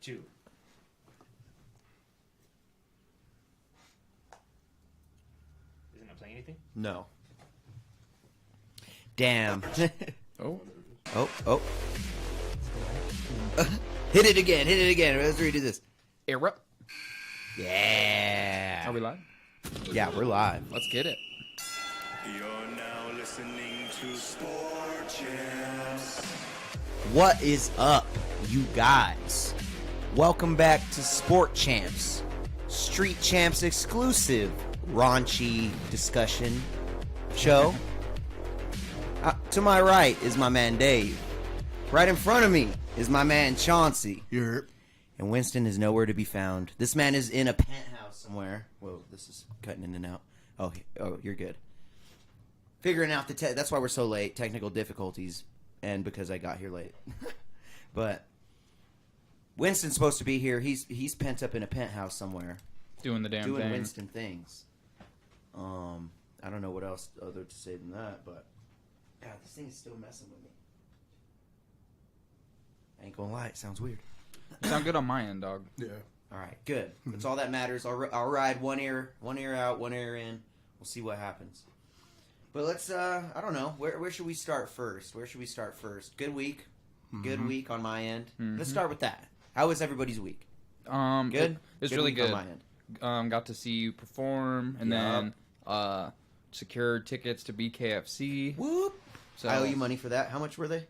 2. Isn't it playing anything? No. Damn. Oh. Oh. Hit it again. Let's redo this. Erupt. Yeah. Are we live? Yeah, we're live. Let's get it. You're now listening to Sport Champs. What is up, you guys? Welcome back to Sport Champs, Street Champs exclusive raunchy discussion show. To my right is my man Dave. Right in front of me is my man Chauncey. Yep. And Winston is nowhere to be found. This man is in a penthouse somewhere. Whoa, this is cutting in and out. Oh, you're good. Figuring out that's why we're so late. Technical difficulties, and because I got here late. But Winston's supposed to be here. He's pent up in a penthouse somewhere, Doing the damn doing thing. Winston things. I don't know what else other to say than that, but yeah, this thing is still messing with me. I ain't gonna lie, it sounds weird. Sound good on my end, dog. Yeah. All right, good. That's all that matters. I'll ride one ear out, one ear in. We'll see what happens. But let's, I don't know. Where should we start first? Good week. Good week on my end. Let's start with that. How was everybody's week? Good? It's Good really week good. on my end. Got to see you perform, and then secured tickets to BKFC. Whoop. So I owe you money for that. How much were they?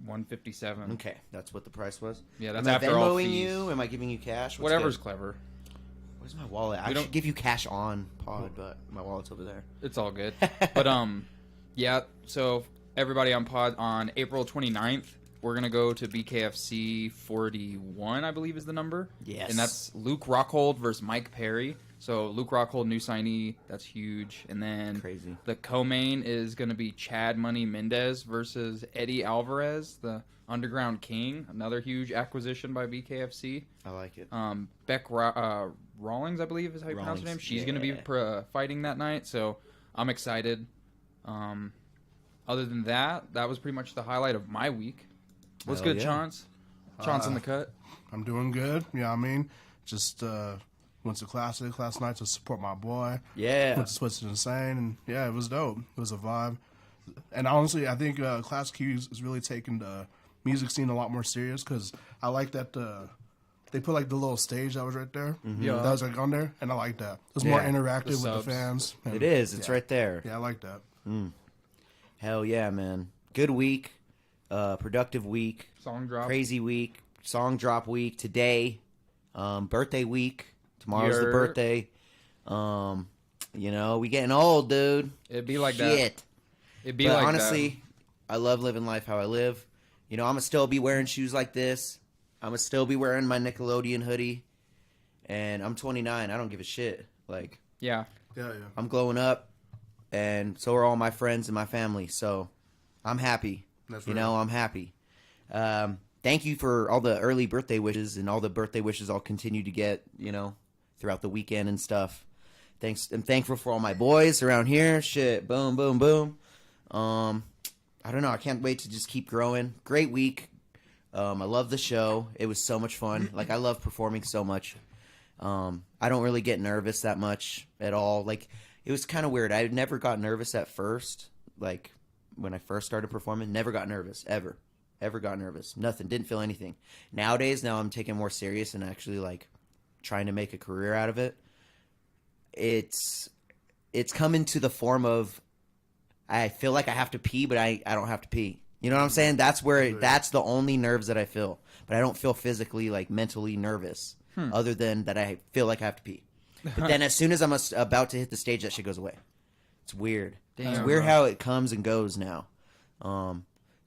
$157. Okay, that's what the price was. Yeah, that's Am I after all Venmoing fees. you? Am I giving you cash? What's Whatever's good? clever. Where's my wallet? I should give you cash on pod, but my wallet's over there. It's all good. But yeah. So everybody on pod on April 29th, we're gonna go to BKFC 41, I believe is the number. Yes. And that's Luke Rockhold versus Mike Perry. So Luke Rockhold, new signee, that's huge. And then Crazy. The co-main is going to be Chad Money Mendez versus Eddie Alvarez, the Underground King, another huge acquisition by BKFC. I like it. Beck Rawlings, I believe is how you pronounce her name. She's going to be fighting that night, so I'm excited. Other than that, that was pretty much the highlight of my week. What's Hell good, yeah. Chaunce? Chaunce in the cut. I'm doing good. Yeah, I mean, just went to Classic last night to support my boy. Yeah. Went to Twisted Insane, and yeah, it was dope. It was a vibe. And honestly, I think Classic is really taking the music scene a lot more serious because I like that they put like the little stage that was right there. Yeah. That was like on there, and I like that. It was more interactive with the subs. fans. And, It is. It's yeah. right there. Yeah, I like that. Hell yeah, man. Good week. Productive week. Song drop. Crazy week. Song drop week. Today. Birthday week. Tomorrow's the Yer. birthday. We getting old, dude. It'd be like Shit. that. It'd be But like honestly, I love living life how I live. I'm going to still be wearing shoes like this. I'm going to still be wearing my Nickelodeon hoodie. And I'm 29. I don't give a shit. Like, that. Yeah. Yeah. I'm glowing up. And so are all my friends and my family. So I'm happy. That's You right. know, I'm happy. Thank you for all the early birthday wishes and all the birthday wishes I'll continue to get, throughout the weekend and stuff. Thanks. I'm thankful for all my boys around here. Shit. Boom, boom, boom. I don't know. I can't wait to just keep growing. Great week. I love the show. It was so much fun. Like, I love performing so much. I don't really get nervous that much at all. Like, it was kind of weird. I never got nervous at first. Like, when I first started performing, never got nervous. Ever got nervous. Nothing. Didn't feel anything. Nowadays, now I'm taking it more serious and actually, like, trying to make a career out of it. It's come into the form of I feel like I have to pee, but I don't have to pee. You know what I'm saying? That's the only nerves that I feel. But I don't feel physically, like, mentally nervous other than that I feel like I have to pee. But then as soon as I'm about to hit the stage, that shit goes away. It's weird. Damn, It's weird bro. how it comes and goes now.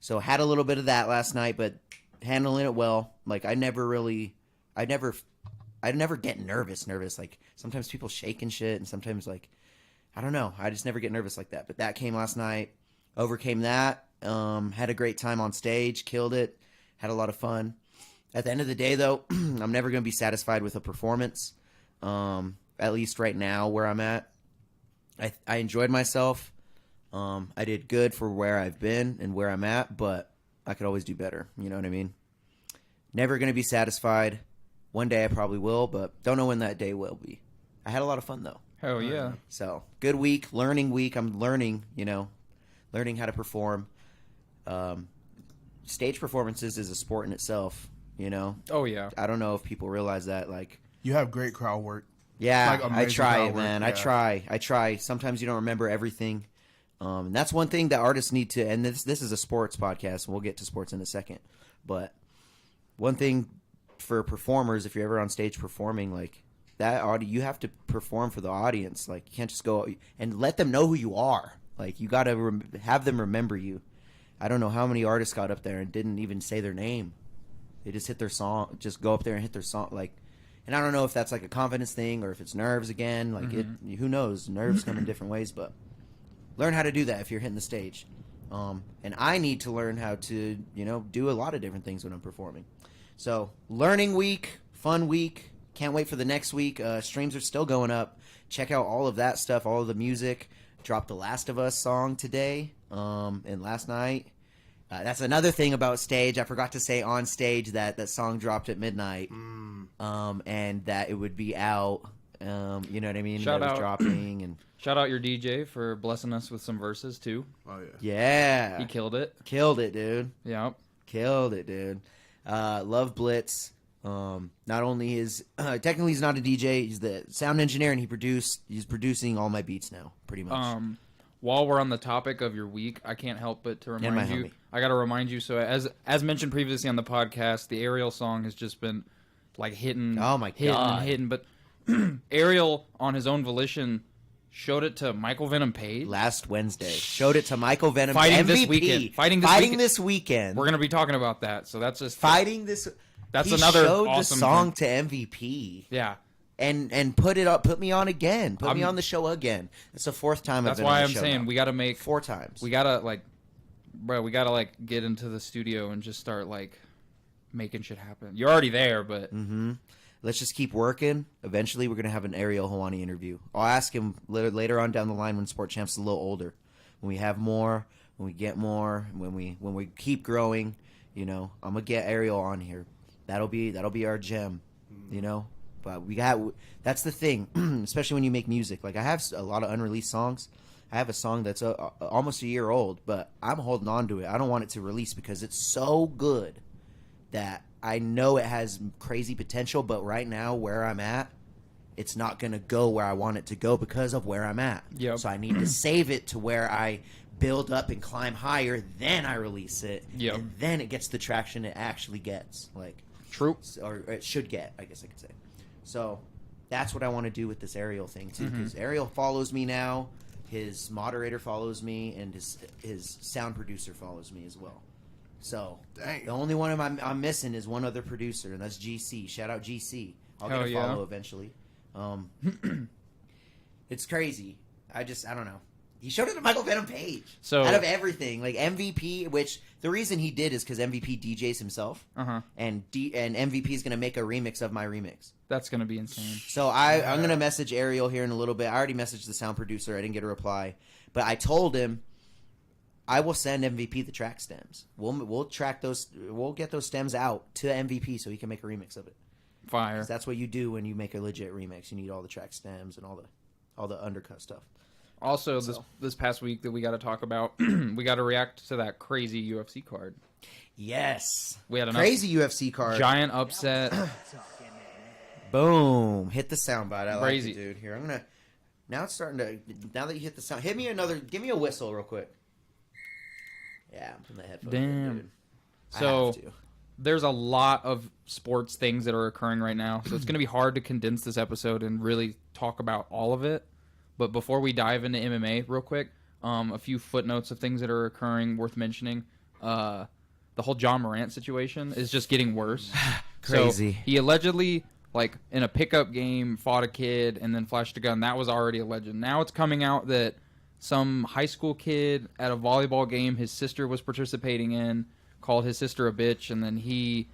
So had a little bit of that last night, but handling it well. Like, I never get nervous. Like, sometimes people shake and shit, and sometimes, like, I don't know. I just never get nervous like that. But that came last night. Overcame that. Had a great time on stage. Killed it. Had a lot of fun. At the end of the day, though, I'm never going to be satisfied with a performance. At least right now where I'm at. I enjoyed myself. I did good for where I've been and where I'm at, but I could always do better. You know what I mean? Never going to be satisfied. One day I probably will, but don't know when that day will be. I had a lot of fun, though. Hell yeah. So, good week, learning week. I'm learning, learning how to perform. Stage performances is a sport in itself, Oh, yeah. I don't know if people realize that, like... You have great crowd work. Yeah, Like, I amazing try, crowd work, man. yeah. I try. Sometimes you don't remember everything. And that's one thing that artists need to... And this is a sports podcast, and we'll get to sports in a second. But one thing for performers, if you're ever on stage performing, like... you have to perform for the audience. Like, you can't just go and let them know who you are. Like, you got to have them remember you. I don't know how many artists got up there and didn't even say their name. They just hit their song, just go up there and hit their song. Like, and I don't know if that's like a confidence thing or if it's nerves again. Like, who knows? Nerves come in different ways, but learn how to do that if you're hitting the stage. And I need to learn how to, do a lot of different things when I'm performing. So, learning week, fun week. Can't wait for the next week. Streams are still going up. Check out all of that stuff, all of the music. Dropped the Last of Us song today and last night. That's another thing about stage. I forgot to say on stage that song dropped at midnight and that it would be out. You know what I mean? Shout that it was out. dropping. And Shout out your DJ for blessing us with some verses, too. Oh, yeah. He yeah. killed it. Killed it, dude. Yep. Killed it, dude. Love Blitz. Not only is technically he's not a DJ, he's the sound engineer, and he's producing all my beats now, pretty much. While we're on the topic of your week, I can't help but to my remind you. homie. I got to remind you. So as mentioned previously on the podcast, the Ariel song has just been like hitting. Oh my hitting God. and hitting. But Ariel, on his own volition, showed it to Michael Venom Page. Last Wednesday, showed it to Michael Venom. Fighting MVP. this weekend. Fighting this weekend. We're gonna be talking about that. So that's just Fighting this. That's he another showed awesome the song thing. to MVP. Yeah. And put me on again. Put me on the show again. It's the fourth time I've That's been why on the I'm show saying now. we got to make 4 times. We gotta we gotta get into the studio and just start making shit happen. You're already there, but Let's just keep working. Eventually, we're gonna have an Ariel Hawani interview. I'll ask him later on down the line when Sport Champ's a little older, when we have more, when we get more, when we keep growing. I'm gonna get Ariel on here. That'll be our gem. But that's the thing, especially when you make music. Like, I have a lot of unreleased songs. I have a song that's almost a year old, but I'm holding on to it. I don't want it to release because it's so good that I know it has crazy potential, but right now where I'm at, it's not going to go where I want it to go because of where I'm at. Yep. So I need to save it to where I build up and climb higher, then I release it, Yep. and then it gets the traction it actually gets. true. Or it should get, I guess I could say. So that's what I want to do with this Ariel thing too, because Ariel follows me now, his moderator follows me, and his sound producer follows me as well. So Dang. the only one I'm missing is one other producer, and that's GC. Shout out GC. I'll get a follow eventually. It's crazy. I don't know. He showed it to Michael Venom Page. So out of everything, MVP, which the reason he did is because MVP DJs himself, and MVP is going to make a remix of my remix. That's gonna be insane. So I'm going to message Ariel here in a little bit. I already messaged the sound producer. I didn't get a reply, but I told him I will send MVP the track stems. We'll track those. We'll get those stems out to MVP so he can make a remix of it. Fire. 'Cause that's what you do when you make a legit remix. You need all the track stems and all the undercut stuff. Also, this past week that we got to talk about, we got to react to that crazy UFC card. Yes, We had a crazy UFC card. giant upset. Boom! Hit the soundbite. I like Crazy. it, dude. Here, I'm gonna. Now it's starting to. Now that you hit the sound, hit me another. Give me a whistle real quick. Yeah, I'm putting the headphones in, Damn. dude. I So have to. there's a lot of sports things that are occurring right now, so it's going to be hard to condense this episode and really talk about all of it. But before we dive into MMA real quick, a few footnotes of things that are occurring worth mentioning. The whole John Morant situation is just getting worse. Crazy. So he allegedly, in a pickup game, fought a kid and then flashed a gun. That was already alleged. Now it's coming out that some high school kid at a volleyball game his sister was participating in called his sister a bitch, and then he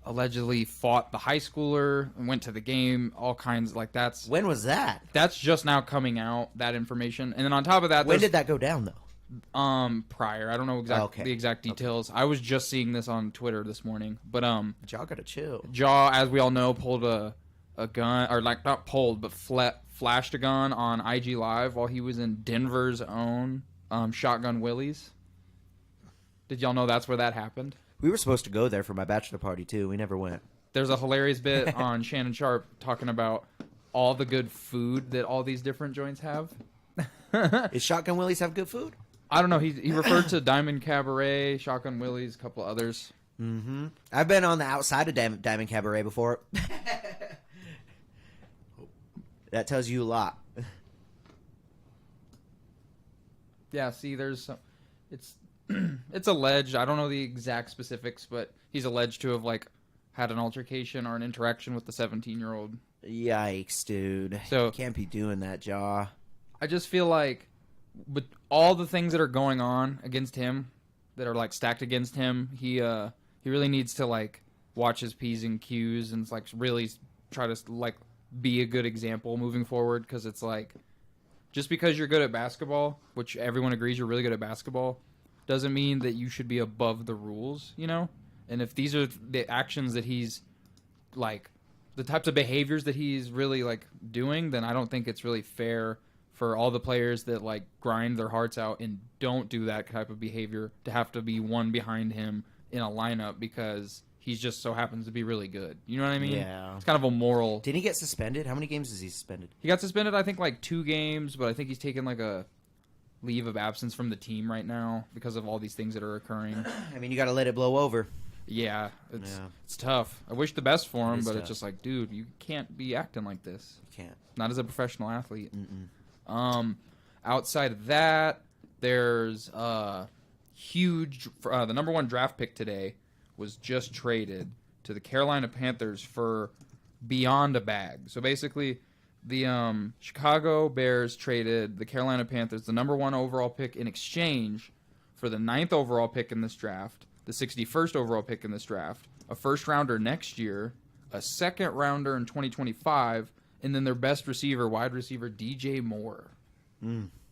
allegedly fought the high schooler and went to the game. All kinds When was that? that's just now coming out, that information. And then on top of that, When did that go down though? Prior. I don't know the exact details. I was just seeing this on Twitter this morning. But Jaw gotta chill. Jaw, as we all know, pulled a gun, or like not pulled, but flashed a gun on IG Live while he was in Denver's own Shotgun Willie's. Did y'all know that's where that happened? We were supposed to go there for my bachelor party too. We never went. There's a hilarious bit on Shannon Sharp talking about all the good food that all these different joints have. Is Shotgun Willie's have good food? I don't know. He referred to Diamond Cabaret, Shotgun Willie's, a couple others. Mm-hmm. I've been on the outside of Diamond Cabaret before. That tells you a lot. Yeah, see, there's some... It's alleged. I don't know the exact specifics, but he's alleged to have, like, had an altercation or an interaction with the 17-year-old. Yikes, dude. So you can't be doing that, Jaw. I just feel like with all the things that are going on against him, that are like stacked against him, he really needs to like watch his P's and Q's and like really try to like be a good example moving forward. Because it's like, just because you're good at basketball, which everyone agrees you're really good at basketball, doesn't mean that you should be above the rules, you know? And if these are the actions that he's like, the types of behaviors that he's really like doing, then I don't think it's really fair for all the players that like grind their hearts out and don't do that type of behavior to have to be one behind him in a lineup because he's just so happens to be really good. You know what I mean? Yeah. It's kind of a moral. Did he get suspended? How many games is he suspended? He got suspended, I think, like 2 games, but I think he's taken like a leave of absence from the team right now because of all these things that are occurring. I mean, you got to let it blow over. Yeah, it's tough. I wish the best for him, but tough. It's just like, dude, you can't be acting like this. You can't. Not as a professional athlete. Mm-mm. Outside of that, there's huge. The number 1 draft pick today was just traded to the Carolina Panthers for beyond a bag. So basically, the Chicago Bears traded the Carolina Panthers the number 1 overall pick in exchange for the 9th overall pick in this draft, the 61st overall pick in this draft, a first rounder next year, a second rounder in 2025, and then their best receiver, wide receiver DJ Moore.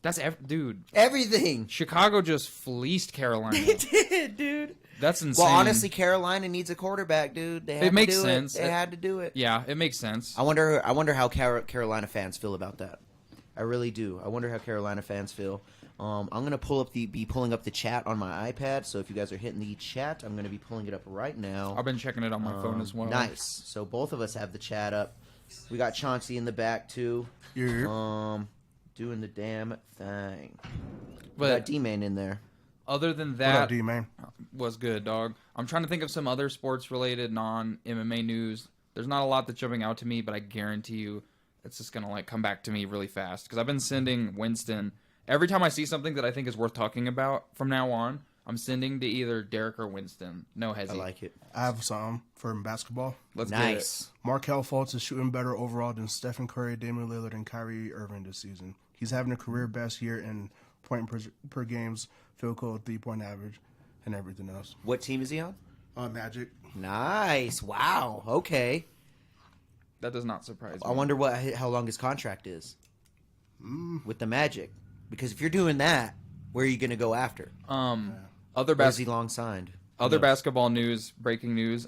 That's dude. Everything. Chicago just fleeced Carolina. They did, dude. That's insane. Well, honestly, Carolina needs a quarterback, dude. They had It makes to do sense. They had to do it. Yeah, it makes sense. I wonder how Carolina fans feel about that. I really do. I wonder how Carolina fans feel. I'm gonna be pulling up the chat on my iPad. So if you guys are hitting the chat, I'm gonna be pulling it up right now. I've been checking it on my phone as well. Nice. So both of us have the chat up. We got Chauncey in the back too. Yeah. Doing the damn thing. But We got D-Man in there. other than What that, up, D-Man? was good, dog. I'm trying to think of some other sports-related, non-MMA news. There's not a lot that's jumping out to me, but I guarantee you it's just going to like come back to me really fast. Because I've been sending Winston, every time I see something that I think is worth talking about from now on, I'm sending to either Deryk or Winston. No I hesitation. like it. I have some for basketball. Let's Nice. Markelle Fultz is shooting better overall than Stephen Curry, Damian Lillard, and Kyrie Irving this season. He's having a career best year in point per games, field goal, 3-point average, and everything else. What team is he on? Magic. Nice. Wow. Okay. get it. That does not surprise me. I wonder how long his contract is with the Magic. Because if you're doing that, where are you going to go after? Other Where's he long signed? Other basketball news, breaking news.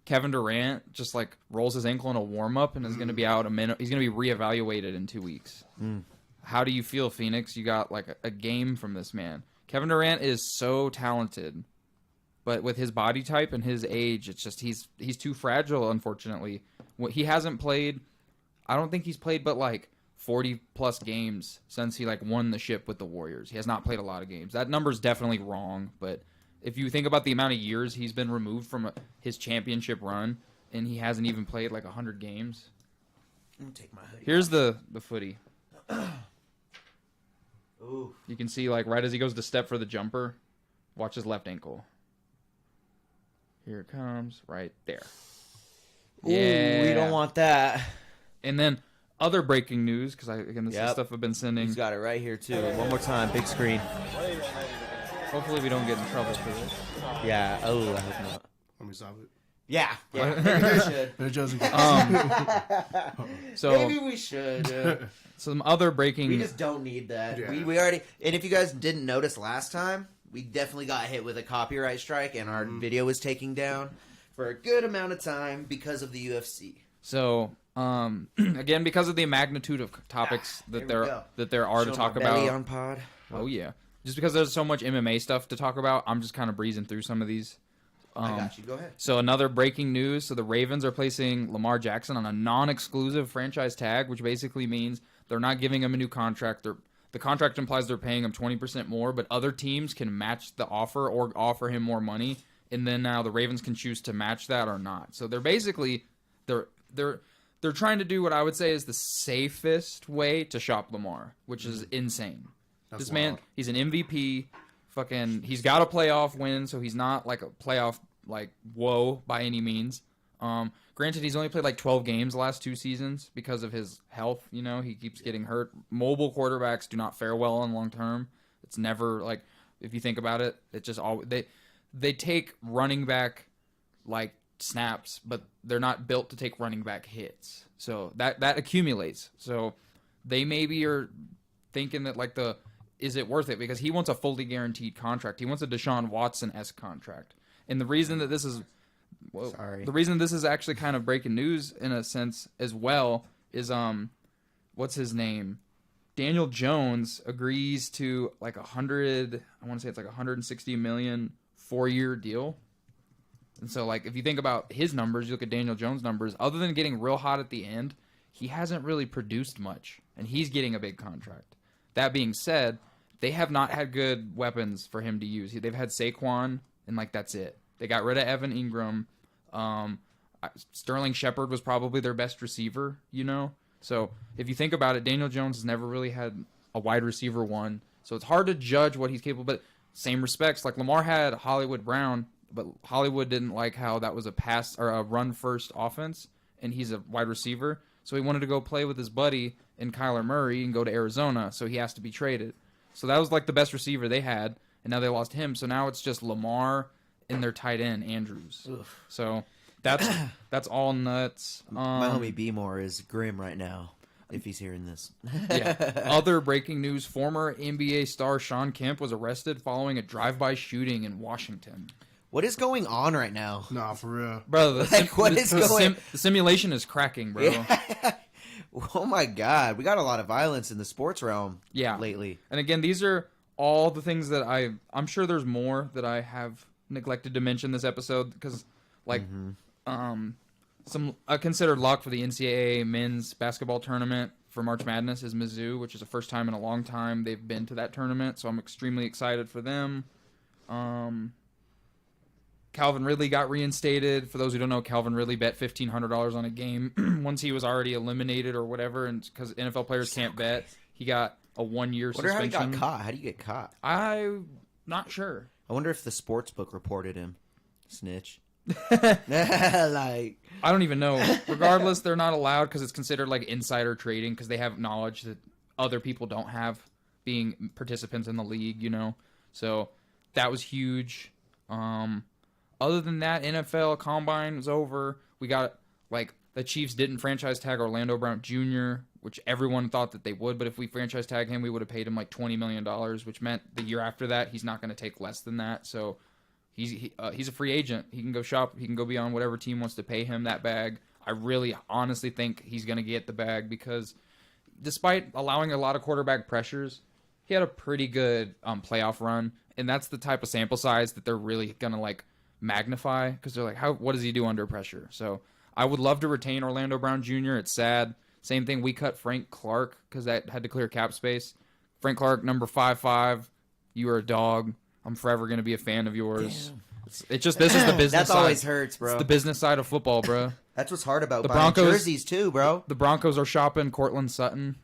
Kevin Durant just like rolls his ankle in a warm up and is going to be out a minute. He's going to be reevaluated in 2 weeks. How do you feel, Phoenix? You got like a game from this man. Kevin Durant is so talented, but with his body type and his age, it's just he's too fragile. Unfortunately, he hasn't played. I don't think he's played but like 40 plus games since he like won the ship with the Warriors. He has not played a lot of games. That number's definitely wrong, but if you think about the amount of years he's been removed from his championship run, and he hasn't even played like 100 games. Let me take my hoodie. Here's the footy. Ooh. You can see like right as he goes to step for the jumper, watch his left ankle. Here it comes, right there. Ooh, we don't want that. And then other breaking news, because this is stuff I've been sending. He's got it right here too. One more time, big screen. Hopefully we don't get in trouble for this. Yeah. Oh, I hope not. Let me stop it. Yeah. Maybe we should. They're just So Maybe we should. some other breaking. We just don't need that. Yeah. We already. And if you guys didn't notice last time, we definitely got hit with a copyright strike, and our video was taken down for a good amount of time because of the UFC. So again, because of the magnitude of topics that there are to Show talk my belly about. on pod. Oh yeah, just because there's so much MMA stuff to talk about, I'm just kind of breezing through some of these. I got you. Go ahead. So another breaking news. So the Ravens are placing Lamar Jackson on a non-exclusive franchise tag, which basically means they're not giving him a new contract. The contract implies they're paying him 20% more, but other teams can match the offer or offer him more money, and then now the Ravens can choose to match that or not. So they're basically they're trying to do what I would say is the safest way to shop Lamar, which is insane. That's This man, wild. he's an MVP. He's got a playoff win, so he's not like a playoff woe by any means. Granted, he's only played like 12 games the last 2 seasons because of his health. You know, he keeps getting hurt. Mobile quarterbacks do not fare well on long term. It's never like, if you think about it, it just always they take running back like snaps, but they're not built to take running back hits. So that accumulates. So they maybe are thinking that like is it worth it? Because he wants a fully guaranteed contract. He wants a Deshaun Watson-esque contract. And the reason that this is the reason this is actually kind of breaking news in a sense as well is what's his name? Daniel Jones agrees to like I want to say it's like $160 million 4-year deal. And so like if you think about his numbers, you look at Daniel Jones' numbers, other than getting real hot at the end, he hasn't really produced much, and he's getting a big contract. That being said, they have not had good weapons for him to use. They've had Saquon, and like that's it. They got rid of Evan Ingram. Sterling Shepard was probably their best receiver, you know? So if you think about it, Daniel Jones has never really had a wide receiver one. So it's hard to judge what he's capable. But same respects, like Lamar had Hollywood Brown, but Hollywood didn't like how that was a pass or a run first offense, and he's a wide receiver. So he wanted to go play with his buddy in Kyler Murray and go to Arizona. So he has to be traded. So that was like the best receiver they had, and now they lost him. So now it's just Lamar and their tight end Andrews. Oof. So that's all nuts. My homie B-More is grim right now, if he's hearing this. Yeah. Other breaking news: former NBA star Shawn Kemp was arrested following a drive-by shooting in Washington. What is going on right now? Nah, for real. Bro, the simulation is cracking, bro. Yeah. Oh my God, we got a lot of violence in the sports realm lately. And again, these are all the things that I'm sure there's more that I have neglected to mention this episode because like a considered lock for the NCAA men's basketball tournament for March Madness is Mizzou, which is the first time in a long time they've been to that tournament, so I'm extremely excited for them. Calvin Ridley got reinstated. For those who don't know, Calvin Ridley bet $1,500 on a game once he was already eliminated or whatever, and because NFL players can't bet, he got a 1-year suspension. I wonder how he got caught. How do you get caught? I'm not sure. I wonder if the sports book reported him. Snitch. Like, I don't even know. Regardless, they're not allowed because it's considered like insider trading because they have knowledge that other people don't have, being participants in the league, you know. So that was huge. Other than that, NFL Combine was over. We got, like, the Chiefs didn't franchise tag Orlando Brown Jr., which everyone thought that they would, but if we franchise tag him, we would have paid him like $20 million, which meant the year after that, he's not going to take less than that. So he's a free agent. He can go shop. He can go beyond whatever team wants to pay him that bag. I really honestly think he's going to get the bag because despite allowing a lot of quarterback pressures, he had a pretty good playoff run, and that's the type of sample size that they're really going to, like, magnify because they're like, what does he do under pressure? So I would love to retain Orlando Brown Jr. It's sad. Same thing, we cut Frank Clark because that had to clear cap space. Frank Clark, number 5'5", you are a dog. I'm forever going to be a fan of yours. It's just, this is the business That side. always hurts, bro. It's the business side of football, bro. That's what's hard about The buying Broncos- jerseys too, bro. The Broncos are shopping Cortland Sutton.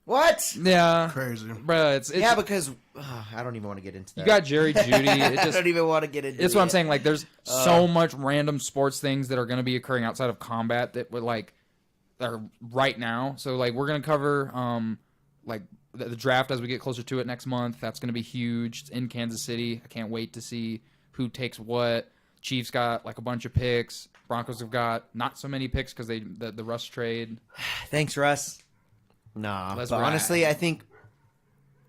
What? Yeah. Crazy. Bro, it's Yeah, because I don't even want to get into that. you got Jerry Jeudy. It I just, don't even want to get into it's it. what I'm saying. Like, there's so much random sports things that are going to be occurring outside of combat that would like are right now. So like we're going to cover like the draft as we get closer to it next month. That's going to be huge. It's in Kansas City. I can't wait to see who takes what. Chiefs got like a bunch of picks. Broncos have got not so many picks because the Russ trade. Thanks, Russ. Nah, Let's but ride. honestly, I think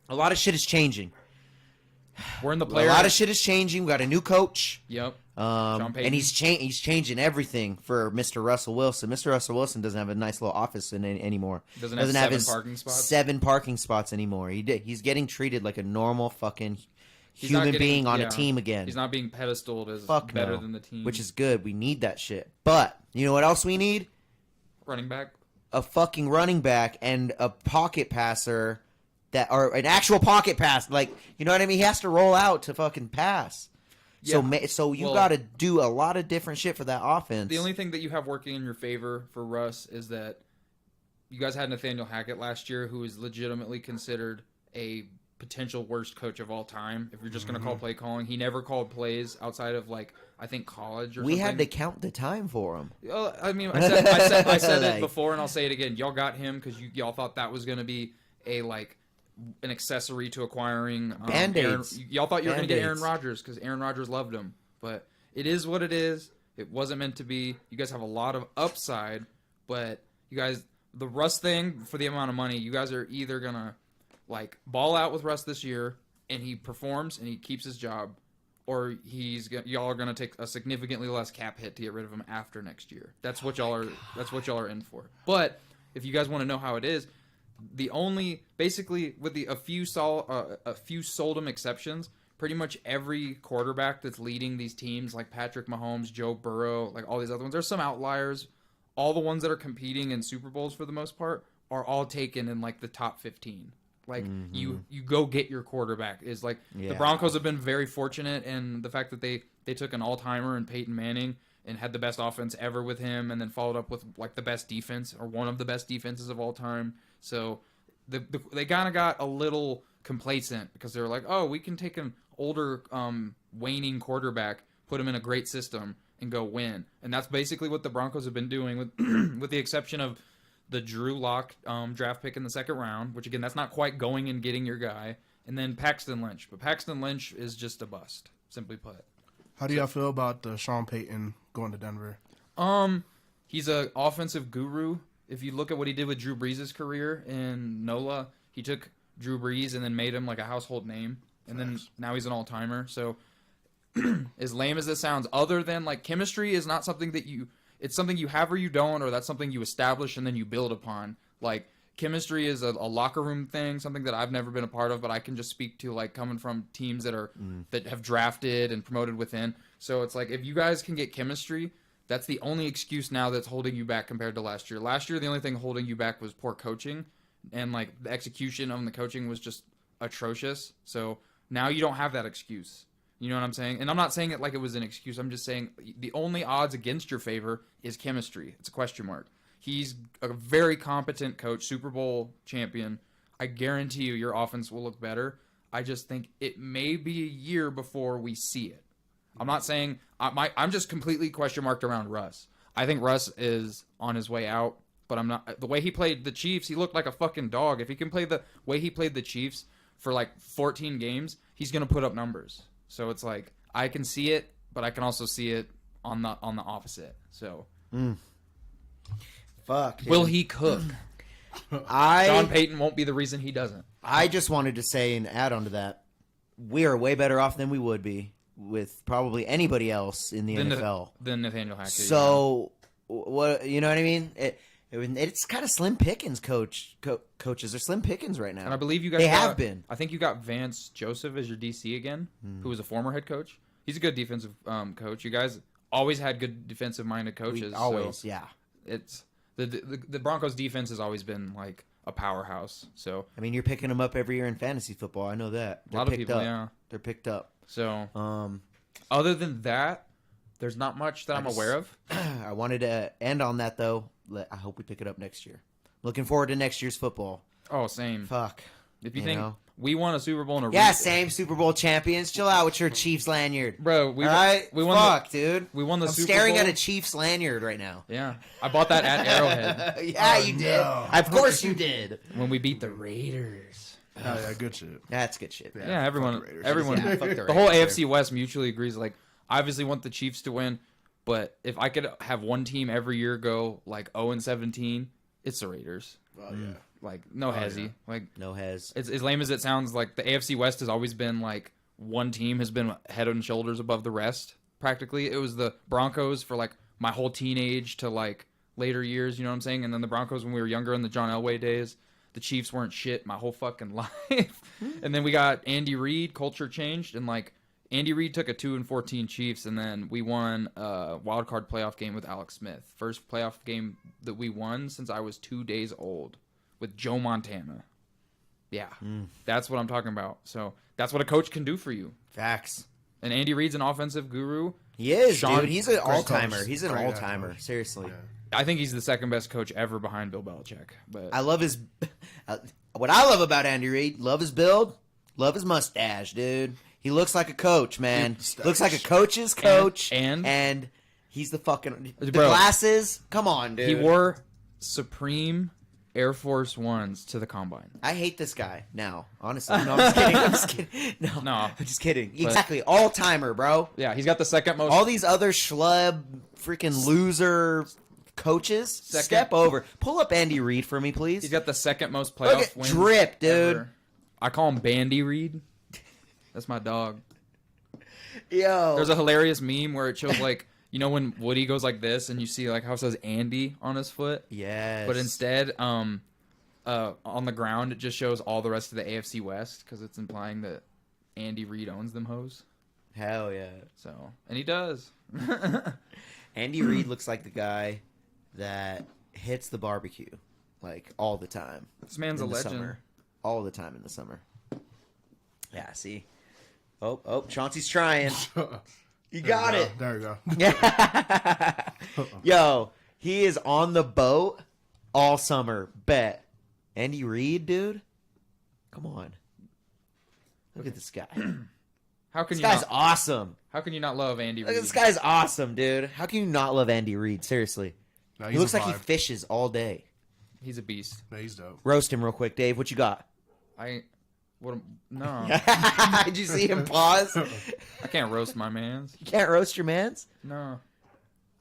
a lot of shit is changing. We're in the player. A lot of shit is changing. We got a new coach. Yep. And he's changing everything for Mr. Russell Wilson. Mr. Russell Wilson doesn't have a nice little office anymore. Doesn't have his parking spots? 7 parking spots anymore. He's getting treated like a normal fucking human being on a team again. He's not being pedestaled as better than the team. Which is good. We need that shit. But you know what else we need? Running back. A fucking running back and a pocket passer or an actual pocket pass. Like, you know what I mean? He has to roll out to fucking pass. Yeah. So you got to do a lot of different shit for that offense. The only thing that you have working in your favor for Russ is that you guys had Nathaniel Hackett last year, who is legitimately considered a potential worst coach of all time. If you're just going to call play calling, he never called plays outside of like I think college or something. We had to count the time for him. I mean, I said it before, and I'll say it again. Y'all got him because y'all thought that was going to be an accessory to acquiring Band-Aids. Y'all thought you were going to get Aaron Rodgers because Aaron Rodgers loved him. But it is what it is. It wasn't meant to be. You guys have a lot of upside, but you guys, the Russ thing, for the amount of money, you guys are either going to ball out with Russ this year and he performs and he keeps his job, or y'all are going to take a significantly less cap hit to get rid of him after next year. That's what y'all are in for. But if you guys want to know how it is, basically with a few seldom exceptions, pretty much every quarterback that's leading these teams, like Patrick Mahomes, Joe Burrow, like all these other ones, there's some outliers. All the ones that are competing in Super Bowls for the most part are all taken in the top 15. You go get your quarterback is The Broncos have been very fortunate in the fact that they took an all-timer in Peyton Manning and had the best offense ever with him, and then followed up with the best defense or one of the best defenses of all time. So they kind of got a little complacent because they were like, oh, we can take an older waning quarterback, put him in a great system, and go win. And that's basically what the Broncos have been doing with the exception of the Drew Lock draft pick in the second round, which again, that's not quite going and getting your guy, and then Paxton Lynch. But Paxton Lynch is just a bust, simply put. How do y'all feel about Sean Payton going to Denver? He's an offensive guru. If you look at what he did with Drew Brees' career in NOLA, he took Drew Brees and then made him a household name, and then now he's an all-timer. So as lame as this sounds, other than chemistry is not something that it's something you have or you don't, or that's something you establish and then you build upon. Chemistry is a locker room thing, something that I've never been a part of, but I can just speak to coming from teams that have drafted and promoted within. So it's if you guys can get chemistry, that's the only excuse now that's holding you back compared to last year. Last year, the only thing holding you back was poor coaching, and the execution on the coaching was just atrocious. So now you don't have that excuse. You know what I'm saying? And I'm not saying it like it was an excuse. I'm just saying the only odds against your favor is chemistry. It's a question mark. He's a very competent coach, Super Bowl champion. I guarantee you your offense will look better. I just think it may be a year before we see it. I'm not saying I'm just completely question marked around Russ. I think Russ is on his way out, but I'm not. The way he played the Chiefs, he looked like a fucking dog. If he can play the way he played the Chiefs for 14 games, he's gonna put up numbers. So it's I can see it, but I can also see it on the opposite. So fuck. Will he cook? Sean Payton won't be the reason he doesn't. I just wanted to say and add on to that, we are way better off than we would be with probably anybody else in the NFL than Nathaniel Hackett. So, what you know what I mean? It's kind of slim pickings, coaches. They're slim pickings right now. And I believe you guys have been. I think you got Vance Joseph as your DC again, who was a former head coach. He's a good defensive coach. You guys always had good defensive-minded coaches. Yeah. It's the Broncos' defense has always been a powerhouse. So I mean, you're picking them up every year in fantasy football. I know that. A lot of people, yeah, they're picked up. So, other than that, there's not much that I'm aware of. I wanted to end on that, though. I hope we pick it up next year. Looking forward to next year's football. Oh, same. Fuck. If you think we won a Super Bowl in a yeah, same Super Bowl champions. Chill out with your Chiefs lanyard, bro. We won. Dude. We won the Super Bowl. I'm staring at a Chiefs lanyard right now. Yeah, I bought that at Arrowhead. Yeah, you did. Of course you did. When we beat the Raiders. Oh yeah, good shit. That's good shit. Yeah, everyone. Yeah, the whole AFC West mutually agrees. I obviously want the Chiefs to win, but if I could have one team every year go like 0-17, it's the Raiders. Oh, yeah. Like, no hezzy. Yeah. Like, No hez. it's as lame as it sounds. Like, the AFC West has always been like one team has been head and shoulders above the rest. Practically, it was the Broncos for like my whole teenage to like later years. You know what I'm saying? And then the Broncos when we were younger in the John Elway days. The Chiefs weren't shit my whole fucking life. And then we got Andy Reid. Culture changed, and like Andy Reid took a 2-14 Chiefs, and then we won a wild card playoff game with Alex Smith. First playoff game that we won since I was 2 days old with Joe Montana. Yeah, that's what I'm talking about. So that's what a coach can do for you. Facts. And Andy Reid's an offensive guru. He is, Sean- dude. He's an Great all-timer. coach. He's an Great all-timer. coach. Seriously. Yeah. I think he's the second best coach ever behind Bill Belichick. But I love his. What I love about Andy Reid, love his build, love his mustache, dude. He looks like a coach, man. Mustache. Looks like a coach's coach, And he's the fucking the Bro. glasses. Come on, dude. he wore Supreme Air Force Ones to the combine. I hate this guy now. Honestly, no, I'm just kidding. I'm just kidding. No, I'm just kidding. Exactly, all timer, bro. Yeah, he's got the second most. All these other schlub, freaking loser coaches, step over. Pull up Andy Reid for me, please. He's got the second most Look playoff at wins. drip, dude. Ever. I call him Bandy Reid. That's my dog. Yo, There's a hilarious meme where it shows like when Woody goes like this and you see like how it says Andy on his foot, yes, but instead on the ground it just shows all the rest of the AFC West because it's implying that Andy Reid owns them hoes. hell yeah. So and he does. Andy Reid looks like the guy that hits the barbecue like all the time. This man's in a the legend. Summer. All the time in the summer. Yeah, see. Oh, Chauncey's trying. You got it. There you go. Yo, he is on the boat all summer. Bet. Andy Reid, dude. Come on. Look at this guy. How can This you guy's not, awesome. How can you not love Andy Look Reid? at this guy's awesome, dude. How can you not love Andy Reid? Seriously. No, He he's looks a like he vibe. fishes all day. He's a beast. No, he's dope. Roast him real quick, Dave. What you got? No. Did you see him pause? I can't roast my mans. You can't roast your mans? No.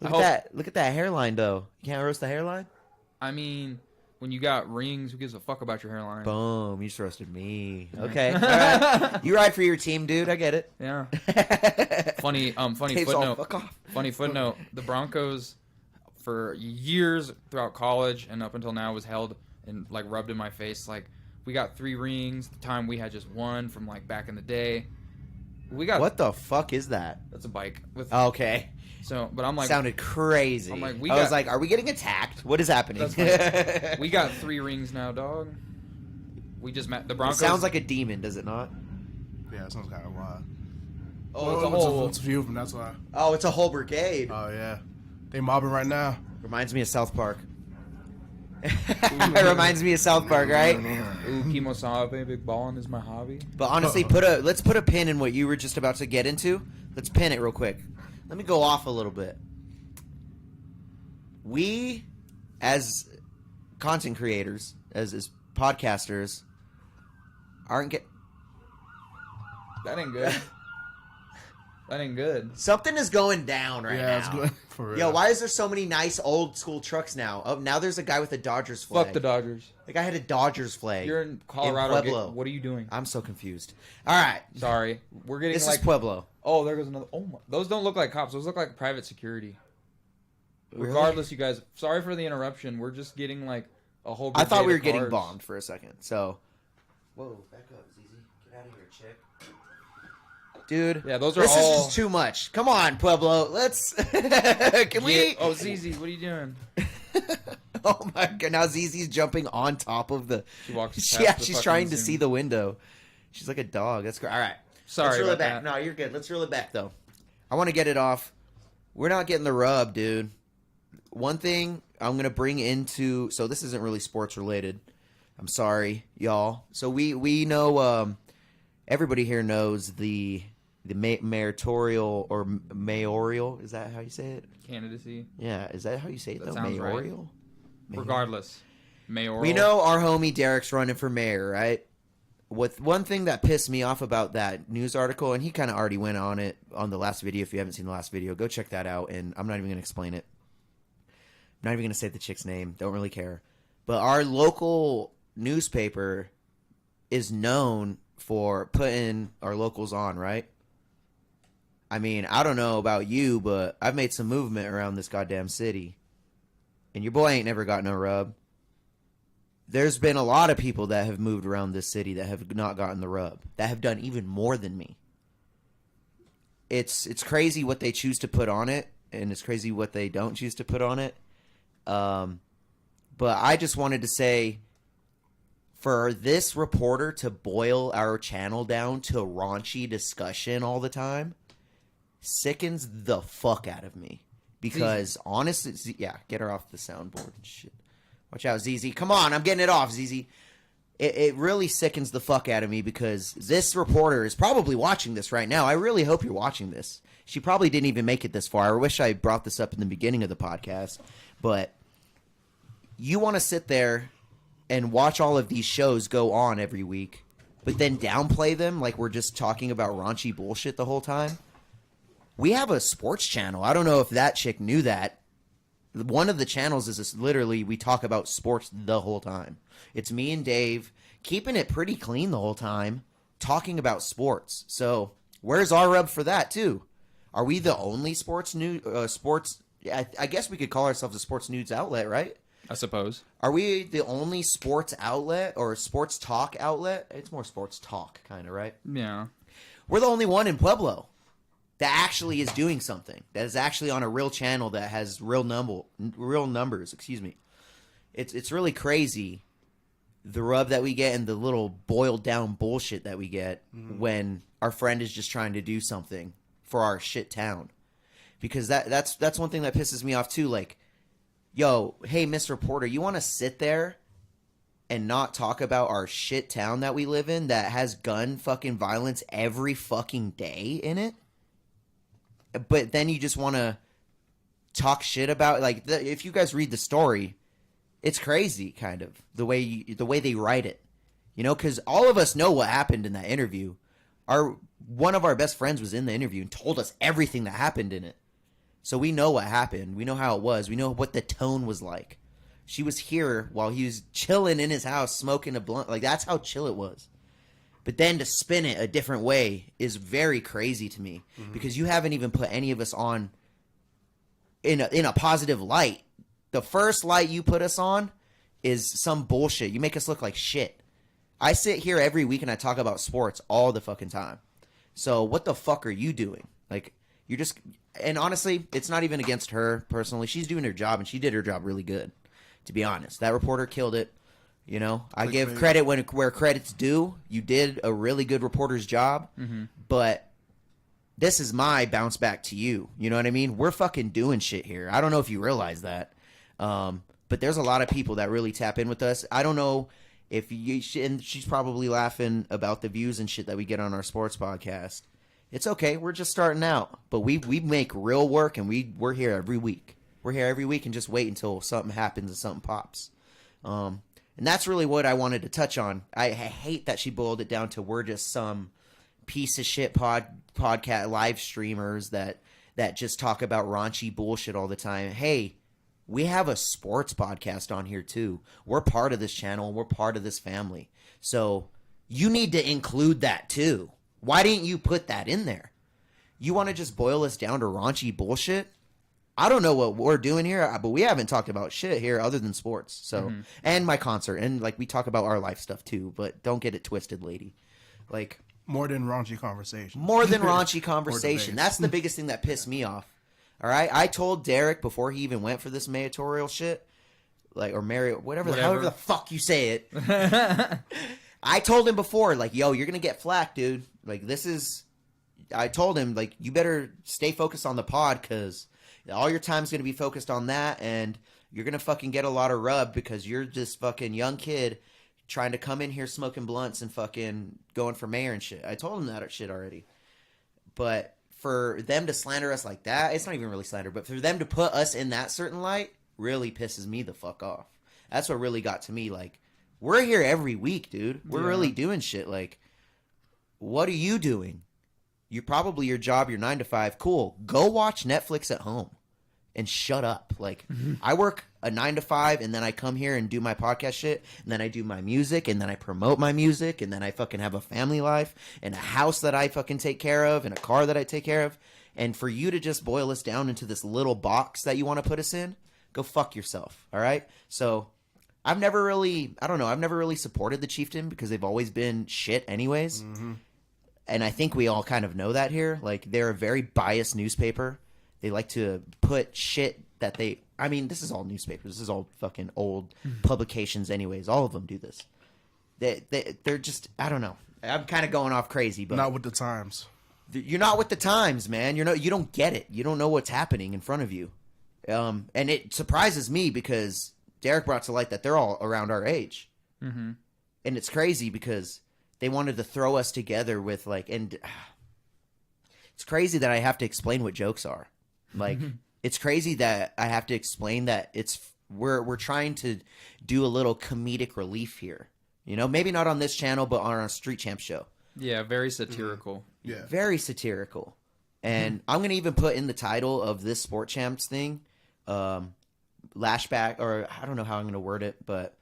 Look I at that. Look at that hairline, though. You can't roast the hairline? I mean, when you got rings, who gives a fuck about your hairline? Boom. You just roasted me. Okay. All right. You ride for your team, dude. I get it. Yeah. Funny Dave's all, footnote. fuck off. Funny footnote. The Broncos, for years throughout college and up until now, was held and like rubbed in my face. Like we got 3 rings. The time we had just 1 from like back in the day. We got What the fuck is that? That's a bike with. Okay. So, but I'm like, Sounded crazy. I'm like, I was like, are we getting attacked? What is happening? That's fine. We got 3 rings now, dog. We just met the It Broncos. sounds like a demon, does it not? Yeah, it sounds kind of wild. oh, it's a Well, whole. it's a few of them. That's why. Oh, it's a whole brigade. Oh yeah, they mobbing right now. Reminds me of South Park. It reminds me of South Park, right? Ooh, Kimosabe, big ballin' is my hobby. But honestly, let's put a pin in what you were just about to get into. Let's pin it real quick. Let me go off a little bit. We, as content creators, as podcasters, aren't get. That ain't good. That ain't good. Something is going down right now. Yeah, it's good for real. Yo, why is there so many nice old school trucks now? Oh, now there's a guy with a Dodgers flag. Fuck the Dodgers. The guy had a Dodgers flag. You're in Colorado. Pueblo. What are you doing? I'm so confused. All right, Sorry. We're getting this like. is Pueblo. Oh, there goes another. Oh my. Those don't look like cops. Those look like private security. Really? Regardless, you guys. Sorry for the interruption. We're just getting like a whole. I thought we brigade were of getting cars. bombed for a second. So, whoa, back up, ZZ. Get out of here, chick. Dude, Yeah, those are this all. is just too much. Come on, Pueblo. Let's. Can we? Oh, ZZ, what are you doing? Oh my god! Now ZZ's jumping on top of the. She walks. past Yeah, the she's fucking trying to Zoom. see the window. She's like a dog. That's great. All right. Sorry Let's reel it about back. that. No, you're good. Let's reel it back though. I want to get it off. We're not getting the rub, dude. One thing I'm gonna bring into. So this isn't really sports related. I'm sorry, y'all. So we know. Everybody here knows the mayoral or mayoral. Is that how you say it? Candidacy. Yeah. Is that how you say it That though? sounds right. Mayoral. Regardless, mayoral. We know our homie Deryk's running for mayor, right? one thing that pissed me off about that news article, and he kind of already went on it on the last video. If you haven't seen the last video, go check that out. And I'm not even going to explain it. I'm not even going to say the chick's name. Don't really care. But our local newspaper is known for putting our locals on, right? I mean, I don't know about you, but I've made some movement around this goddamn city. And your boy ain't never got no rub. There's been a lot of people that have moved around this city that have not gotten the rub. That have done even more than me. It's crazy what they choose to put on it, and it's crazy what they don't choose to put on it. But I just wanted to say, for this reporter to boil our channel down to raunchy discussion all the time sickens the fuck out of me. Because honestly, yeah, get her off the soundboard and shit. Watch out, ZZ. Come on, I'm getting it off, ZZ. It really sickens the fuck out of me because this reporter is probably watching this right now. I really hope you're watching this. She probably didn't even make it this far. I wish I brought this up in the beginning of the podcast. But you want to sit there and watch all of these shows go on every week, but then downplay them like we're just talking about raunchy bullshit the whole time? We have a sports channel. I don't know if that chick knew that. One of the channels is literally we talk about sports the whole time. It's me and Dave keeping it pretty clean the whole time, talking about sports. So where's our rub for that too? Are we the only sports news? I guess we could call ourselves a sports news outlet, right? I suppose. Are we the only sports outlet or sports talk outlet? It's more sports talk, kind of, right? Yeah. We're the only one in Pueblo that actually is doing something, that is actually on a real channel that has real numbers. Excuse me. It's really crazy the rub that we get and the little boiled down bullshit that we get when our friend is just trying to do something for our shit town. Because that's one thing that pisses me off too. Like, yo, hey, Mr. Reporter, you want to sit there and not talk about our shit town that we live in that has gun fucking violence every fucking day in it? But then you just want to talk shit about, like, if you guys read the story, it's crazy, kind of, the way they write it. You know, because all of us know what happened in that interview. One of our best friends was in the interview and told us everything that happened in it. So we know what happened. We know how it was. We know what the tone was like. She was here while he was chilling in his house, smoking a blunt. Like, that's how chill it was. But then to spin it a different way is very crazy to me because you haven't even put any of us on in a positive light. The first light you put us on is some bullshit. You make us look like shit. I sit here every week and I talk about sports all the fucking time. So what the fuck are you doing? Like, you're just... And honestly, it's not even against her personally. She's doing her job, and she did her job really good, to be honest. That reporter killed it. You know, I give credit where credit's due. You did a really good reporter's job, but this is my bounce back to you. You know what I mean? We're fucking doing shit here. I don't know if you realize that, but there's a lot of people that really tap in with us. I don't know if you, and she's probably laughing about the views and shit that we get on our sports podcast. It's okay. We're just starting out, but we make real work, and we're here every week. We're here every week and just wait until something happens and something pops. And that's really what I wanted to touch on. I hate that she boiled it down to we're just some piece of shit podcast live streamers that just talk about raunchy bullshit all the time. Hey, we have a sports podcast on here too. We're part of this channel. We're part of this family. So you need to include that too. Why didn't you put that in there? You want to just boil us down to raunchy bullshit? I don't know what we're doing here, but we haven't talked about shit here other than sports. So, and my concert, and like we talk about our life stuff too. But don't get it twisted, lady. Like more than raunchy conversation. More than raunchy conversation. That's the biggest thing that pissed me off. All right, I told Deryk before he even went for this mayoral shit, like or whatever, however the fuck you say it. I told him before, like, yo, you're gonna get flack, dude. Like this is. I told him like you better stay focused on the pod because. All your time's going to be focused on that, and you're going to fucking get a lot of rub because you're this fucking young kid trying to come in here smoking blunts and fucking going for mayor and shit. I told him that shit already. But for them to slander us like that, it's not even really slander, but for them to put us in that certain light really pisses me the fuck off. That's what really got to me. Like, We're here every week, dude. We're Yeah. really doing shit. Like, what are you doing? You're probably your job, your 9 to 5. Cool. Go watch Netflix at home and shut up. Like, I work a 9 to 5, and then I come here and do my podcast shit, and then I do my music, and then I promote my music, and then I fucking have a family life, and a house that I fucking take care of, and a car that I take care of. And for you to just boil us down into this little box that you want to put us in, go fuck yourself, all right? So I've never really supported the Chieftain because they've always been shit anyways. And I think we all kind of know that here. Like, they're a very biased newspaper. They like to put shit that this is all newspapers. This is all fucking old publications anyways. All of them do this. They're just, I don't know. I'm kind of going off crazy, but Not with the times. you're not with the times, man. You don't get it. You don't know what's happening in front of you. And it surprises me because Deryk brought to light that they're all around our age. Mm-hmm. And it's crazy because they wanted to throw us together with it's crazy that I have to explain what jokes are. Like, it's crazy that I have to explain that we're trying to do a little comedic relief here. You know, maybe not on this channel, but on our Street Champ show. Yeah, very satirical. Yeah. Very satirical. And I'm going to even put in the title of this Sport Champs thing, lashback, or I don't know how I'm going to word it, but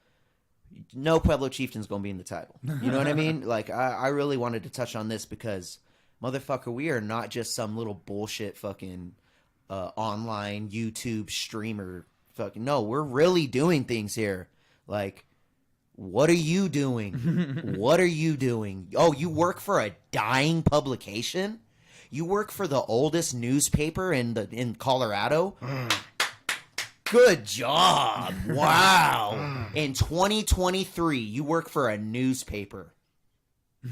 no Pueblo Chieftain's going to be in the title. You know what I mean? Like, I really wanted to touch on this because, motherfucker, we are not just some little bullshit fucking online YouTube streamer. Fucking no, we're really doing things here. Like, what are you doing? What are you doing? Oh, you work for a dying publication? You work for the oldest newspaper in Colorado? Good job. Wow. In 2023, you work for a newspaper.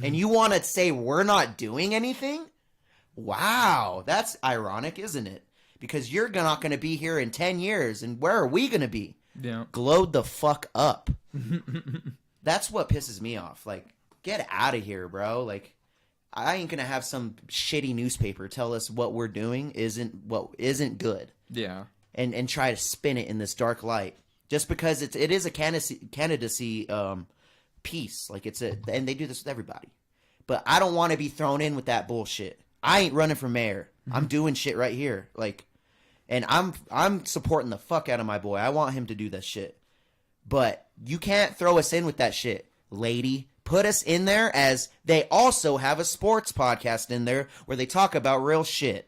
And you want to say we're not doing anything? Wow. That's ironic, isn't it? Because you're not going to be here in 10 years. And where are we going to be? Yeah. Glowed the fuck up. That's what pisses me off. Like, get out of here, bro. Like, I ain't gonna have some shitty newspaper tell us what we're doing isn't good. Yeah. And try to spin it in this dark light just because it is a candidacy piece. Like, and they do this with everybody. But I don't want to be thrown in with that bullshit. I ain't running for mayor. I'm doing shit right here. Like, and I'm supporting the fuck out of my boy. I want him to do that shit. But you can't throw us in with that shit, lady. Put us in there as they also have a sports podcast in there where they talk about real shit.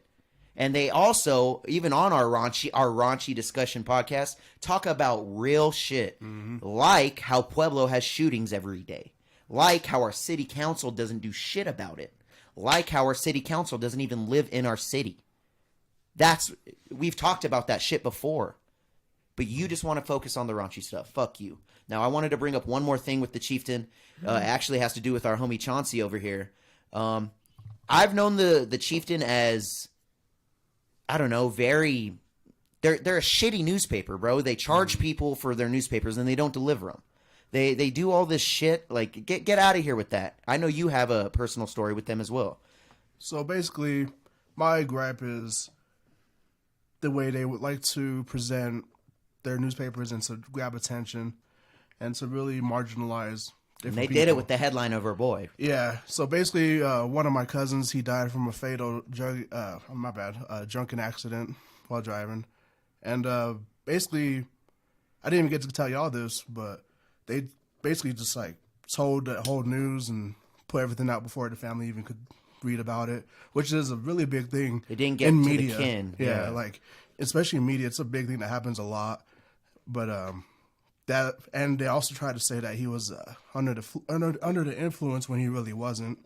And they also, even on our raunchy discussion podcast, talk about real shit. Like how Pueblo has shootings every day. Like how our city council doesn't do shit about it. Like how our city council doesn't even live in our city. We've talked about that shit before. But you just want to focus on the raunchy stuff. Fuck you. Now, I wanted to bring up one more thing with the Chieftain. It actually has to do with our homie Chauncey over here. I've known the Chieftain as, I don't know, very... They're a shitty newspaper, bro. They charge people for their newspapers and they don't deliver them. They do all this shit. Like, get out of here with that. I know you have a personal story with them as well. So basically, my gripe is the way they would like to present their newspapers and to grab attention and to really marginalize different And they people. did it with the headline of our boy. Yeah. So basically, one of my cousins, he died from a fatal drunken accident while driving. And basically, I didn't even get to tell y'all this, but they basically just like told the whole news and put everything out before the family even could read about it, which is a really big thing. They didn't get in to media. the kin. Yeah, like especially in media, it's a big thing that happens a lot. But that, and they also tried to say that he was under the influence when he really wasn't.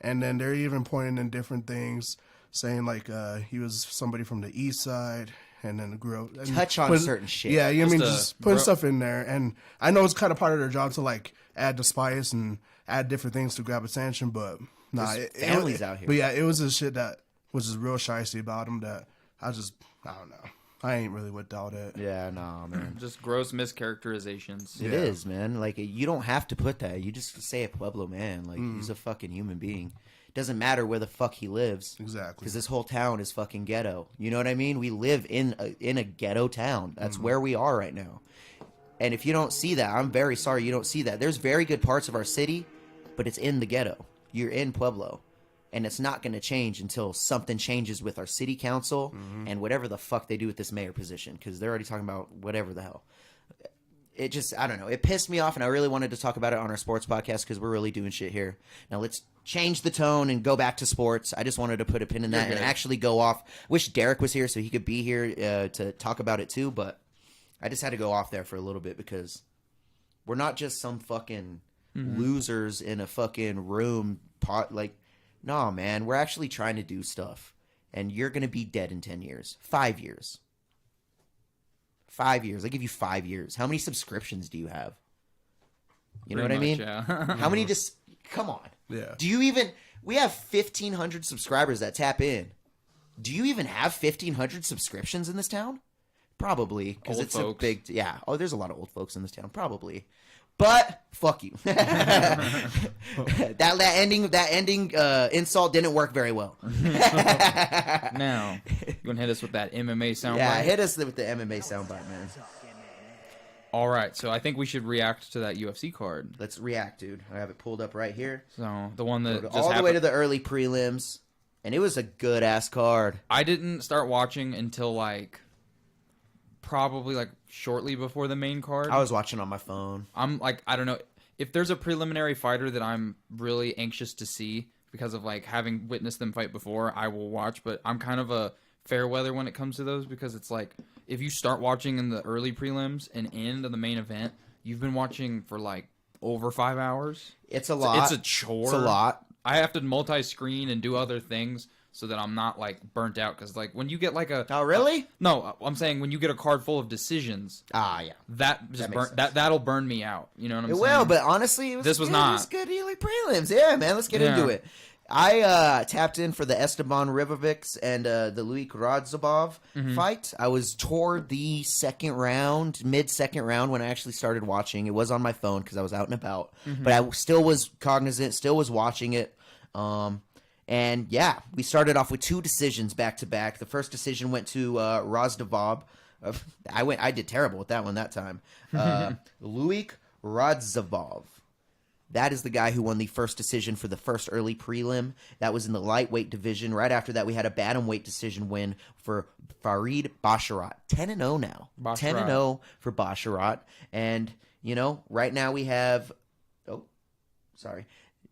And then they're even pointing in different things, saying like he was somebody from the east side, and then grew up. Touch on certain shit. Yeah, you know, I mean, Just, just putting stuff in there. And I know it's kind of part of their job to like add the spice and add different things to grab attention, but nah, families out here. But yeah, it was a shit that was just real shicey about him that I don't know. I ain't really with all that. Yeah, no, man. Just gross mischaracterizations. It is, man. Like, you don't have to put that. You just say a Pueblo man. Like, he's a fucking human being. Doesn't matter where the fuck he lives. Exactly. Because this whole town is fucking ghetto. You know what I mean? We live in a ghetto town. That's where we are right now. And if you don't see that, I'm very sorry you don't see that. There's very good parts of our city, but it's in the ghetto. You're in Pueblo. And it's not going to change until something changes with our city council and whatever the fuck they do with this mayor position, because they're already talking about whatever the hell. It just, I don't know. It pissed me off, and I really wanted to talk about it on our sports podcast because we're really doing shit here. Now let's change the tone and go back to sports. I just wanted to put a pin in that and actually go off. Wish Deryk was here so he could be here to talk about it too, but I just had to go off there for a little bit because we're not just some fucking losers in a fucking room. No, man, we're actually trying to do stuff, and you're going to be dead in 10 years. 5 years. 5 years. I give you 5 years. How many subscriptions do you have? You know what I mean? Yeah. How many just... Come on. Yeah. Do you even... We have 1,500 subscribers that tap in. Do you even have 1,500 subscriptions in this town? Probably. Because it's folks. a big... Yeah. Oh, there's a lot of old folks in this town. Probably. But fuck you. that ending insult didn't work very well. Now, you want to hit us with that MMA soundbite? Yeah, hit us with the MMA soundbite, man. All right, so I think we should react to that UFC card. Let's react, dude. I have it pulled up right here. So the one that just all the happened. way to the early prelims, and it was a good ass card. I didn't start watching until probably shortly before the main card. I was watching on my phone. I'm I don't know if there's a preliminary fighter that I'm really anxious to see because of having witnessed them fight before, I will watch. But I'm kind of a fair weather when it comes to those because it's if you start watching in the early prelims and end of the main event, you've been watching for over 5 hours. It's a lot. It's a chore. It's a lot. I have to multi-screen and do other things so that I'm not burnt out. Because when you get Oh, really? No, I'm saying when you get a card full of decisions. Yeah. That'll burn me out. You know what I'm saying? It will, but honestly, This was good. not. It was good early prelims. Yeah, man. Let's get into it. I tapped in for the Esteban Rivovics and the Luik Radzhabov fight. I was toward the mid-second round when I actually started watching. It was on my phone because I was out and about. But I still was cognizant, still was watching it. And yeah, we started off with 2 decisions back-to-back. The first decision went to Radzhabov. I did terrible with that one that time. Luik Radzhabov. That is the guy who won the first decision for the first early prelim. That was in the lightweight division. Right after that, we had a bantamweight decision win for Farid Basharat. 10-0 now. 10-0 for Basharat. And, right now we have... Oh, sorry.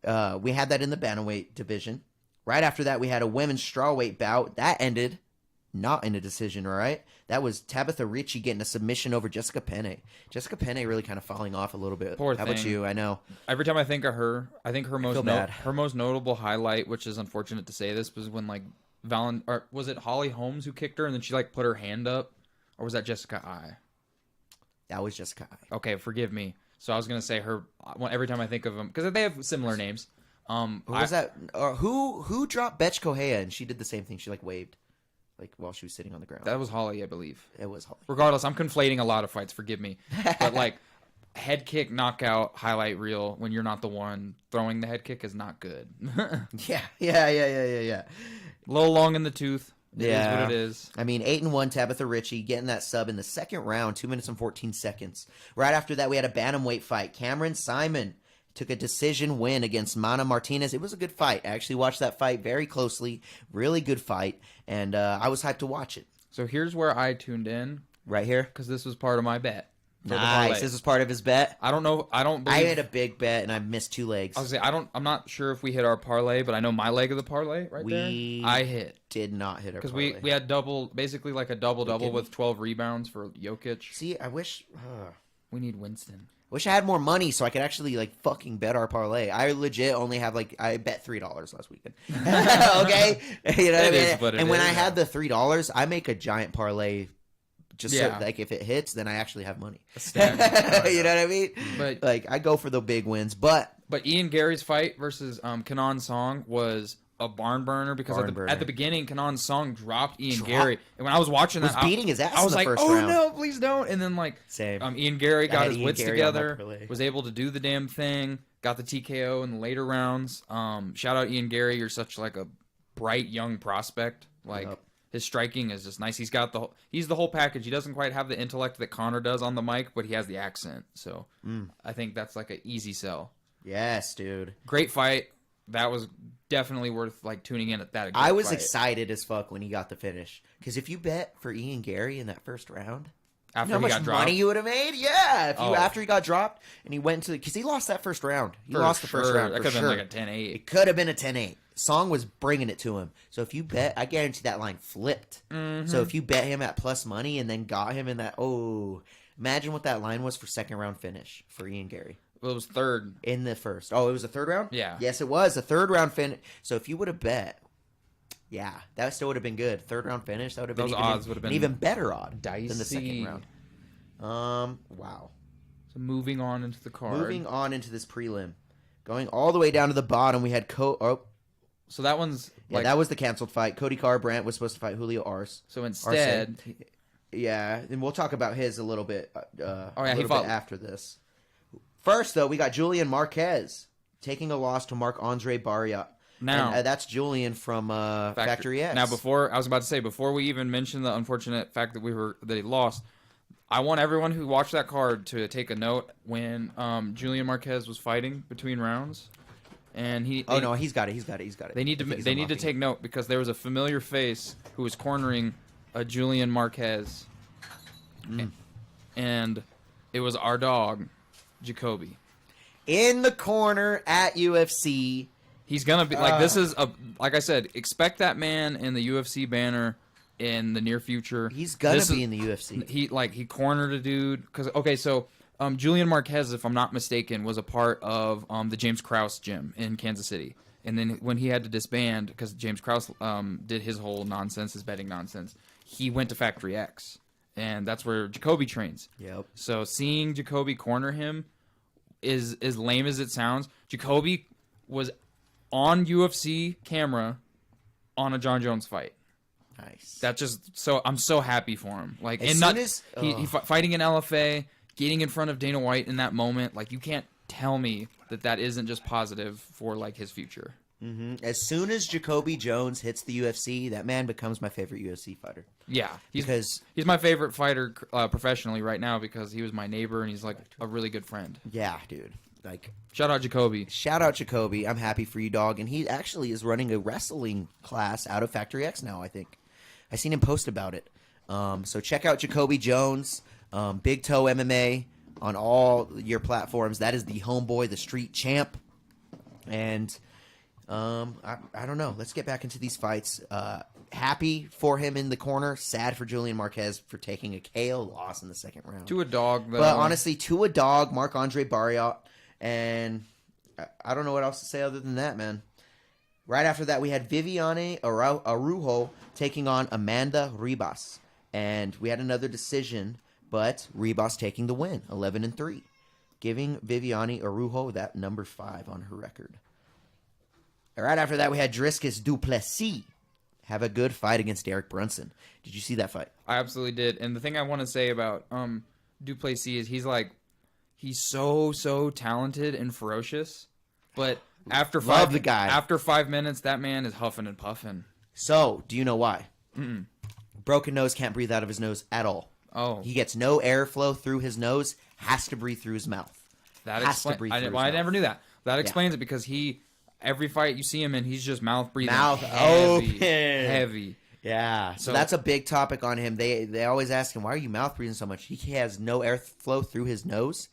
We had that in the bantamweight division. Right after that, we had a women's strawweight bout. That ended not in a decision, all right? That was Tabitha Ricci getting a submission over Jessica Penne. Jessica Penne really kind of falling off a little bit. Poor How thing. about you? I know. Every time I think of her, I think her feel bad. her most notable highlight, which is unfortunate to say this, was when or was it Holly Holmes who kicked her and then she put her hand up, or was that Jessica I? That was Jessica I. Okay, forgive me. So I was gonna say her. Every time I think of them, because they have similar names. Who was that? Who dropped Betch Kohea and she did the same thing? She waved. While she was sitting on the ground. That was Holly, I believe. It was Holly. Regardless, I'm conflating a lot of fights. Forgive me, but head kick knockout highlight reel when you're not the one throwing the head kick is not good. Yeah. A little long in the tooth. It is what it is. I mean, 8-1 Tabitha Ricci getting that sub in the second round, 2 minutes and 14 seconds. Right after that, we had a bantamweight fight. Cameron Simon took a decision win against Mana Martinez. It was a good fight. I actually watched that fight very closely. Really good fight. And I was hyped to watch it. So here's where I tuned in. Right here? Because this was part of my bet. Nice. This was part of his bet? I don't know. I don't believe... I had a big bet, and I missed 2 legs. I was say I'm not sure if we hit our parlay, but I know my leg of the parlay there. I hit. Did not hit our parlay. Because we had basically a double-double with 12 rebounds for Jokic. See, I wish... We need Winston. Wish I had more money so I could actually fucking bet our parlay. I legit only have I bet $3 last weekend. Okay, you know what I mean. And when I had the $3, I make a giant parlay. Just so, if it hits, then I actually have money. You know what I mean? But I go for the big wins. But Ian Gary's fight versus Kenan Song was a barn burner because at the beginning, Kenan Song dropped Ian Gary, and when I was watching that, beating his ass. I was in the first "Oh round. no, please don't!" And then same. Ian Gary got his wits Gary together, was able to do the damn thing, got the TKO in the later rounds. Shout out Ian Gary, you're such a bright young prospect. His striking is just nice. He's the whole package. He doesn't quite have the intellect that Conor does on the mic, but he has the accent. So I think that's like an easy sell. Yes, dude. Great fight. That was definitely worth like tuning in at that. I was fight. excited as fuck when he got the finish because if you bet for Ian Gary in that first round, After you know he how much got dropped, money you would have made? Yeah, if you after he got dropped and he went into because he lost that first round. He lost the first round. That for could have sure. been like a 10-8. It could have been a 10-8. Song was bringing it to him. So if you bet, I guarantee that line flipped. So if you bet him at plus money and then got him in that, imagine what that line was for second round finish for Ian Gary. Well, it was third. In the first. Oh, it was a third round? Yeah. Yes, it was a third round finish. So if you would have bet, yeah, that still would have been good. Third round finish, that would have been Those odds would have been an even better odd dicey. than the second round. Wow. So moving on into the card. Moving on into this prelim. Going all the way down to the bottom, we had So that one's like, that was the canceled fight. Cody Garbrandt was supposed to fight Julio Arce. So instead, yeah, and we'll talk about his a little bit. He fought after this. First, though, we got Julian Marquez taking a loss to Marc-Andre Barriat. Now and, that's Julian from Factory X. Now, before we even mention the unfortunate fact that he lost, I want everyone who watched that card to take a note when Julian Marquez was fighting between rounds, and he's got it. They need to take note because there was a familiar face who was cornering a Julian Marquez, and it was our dog, Jacoby. In the corner at UFC. He's gonna be like I said, expect that man in the UFC banner in the near future. He's gonna be in the UFC. He cornered a dude so Julian Marquez, if I'm not mistaken, was a part of the James Krause gym in Kansas City, and then when he had to disband because James Krause did his whole nonsense, his betting nonsense, he went to Factory X, and that's where Jacoby trains. Yep. So seeing Jacoby corner him is as lame as it sounds. Jacoby was on UFC camera on a John Jones fight. Nice. That's just so I'm so happy for him. Like, as and soon as he fighting in LFA, getting in front of Dana White in that moment. Like, you can't tell me that isn't just positive for like his future. Mm-hmm. As soon as Jacoby Jones hits the UFC, that man becomes my favorite UFC fighter. Yeah, he's my favorite fighter professionally right now because he was my neighbor and he's like a really good friend. Yeah, dude. Like, shout out Jacoby. Shout out Jacoby. I'm happy for you, dog. And he actually is running a wrestling class out of Factory X now, I think. I seen him post about it. So check out Jacoby Jones, Big Toe MMA on all your platforms. That is the homeboy, the street champ. And I don't know. Let's get back into these fights. Happy for him in the corner. Sad for Julian Marquez for taking a KO loss in the second round. To a dog, though. But honestly, to a dog, Marc-Andre Barriat. And I don't know what else to say other than that, man. Right after that, we had Viviane Araujo taking on Amanda Ribas. And we had another decision, but Ribas taking the win, 11-3. Giving Viviane Araujo that number 5 on her record. Right after that, we had Dricus du Plessis have a good fight against Deryk Brunson. Did you see that fight? I absolutely did. And the thing I want to say about du Plessis is he's so talented and ferocious, but after 5 minutes, that man is huffing and puffing. So, do you know why? Broken nose, can't breathe out of his nose at all. Oh, he gets no airflow through his nose. Has to breathe through his mouth. I never knew that. That explains it because every fight you see him in, he's just mouth breathing, heavy. Yeah, so that's a big topic on him. They always ask him, why are you mouth breathing so much? He has no airflow through his nose.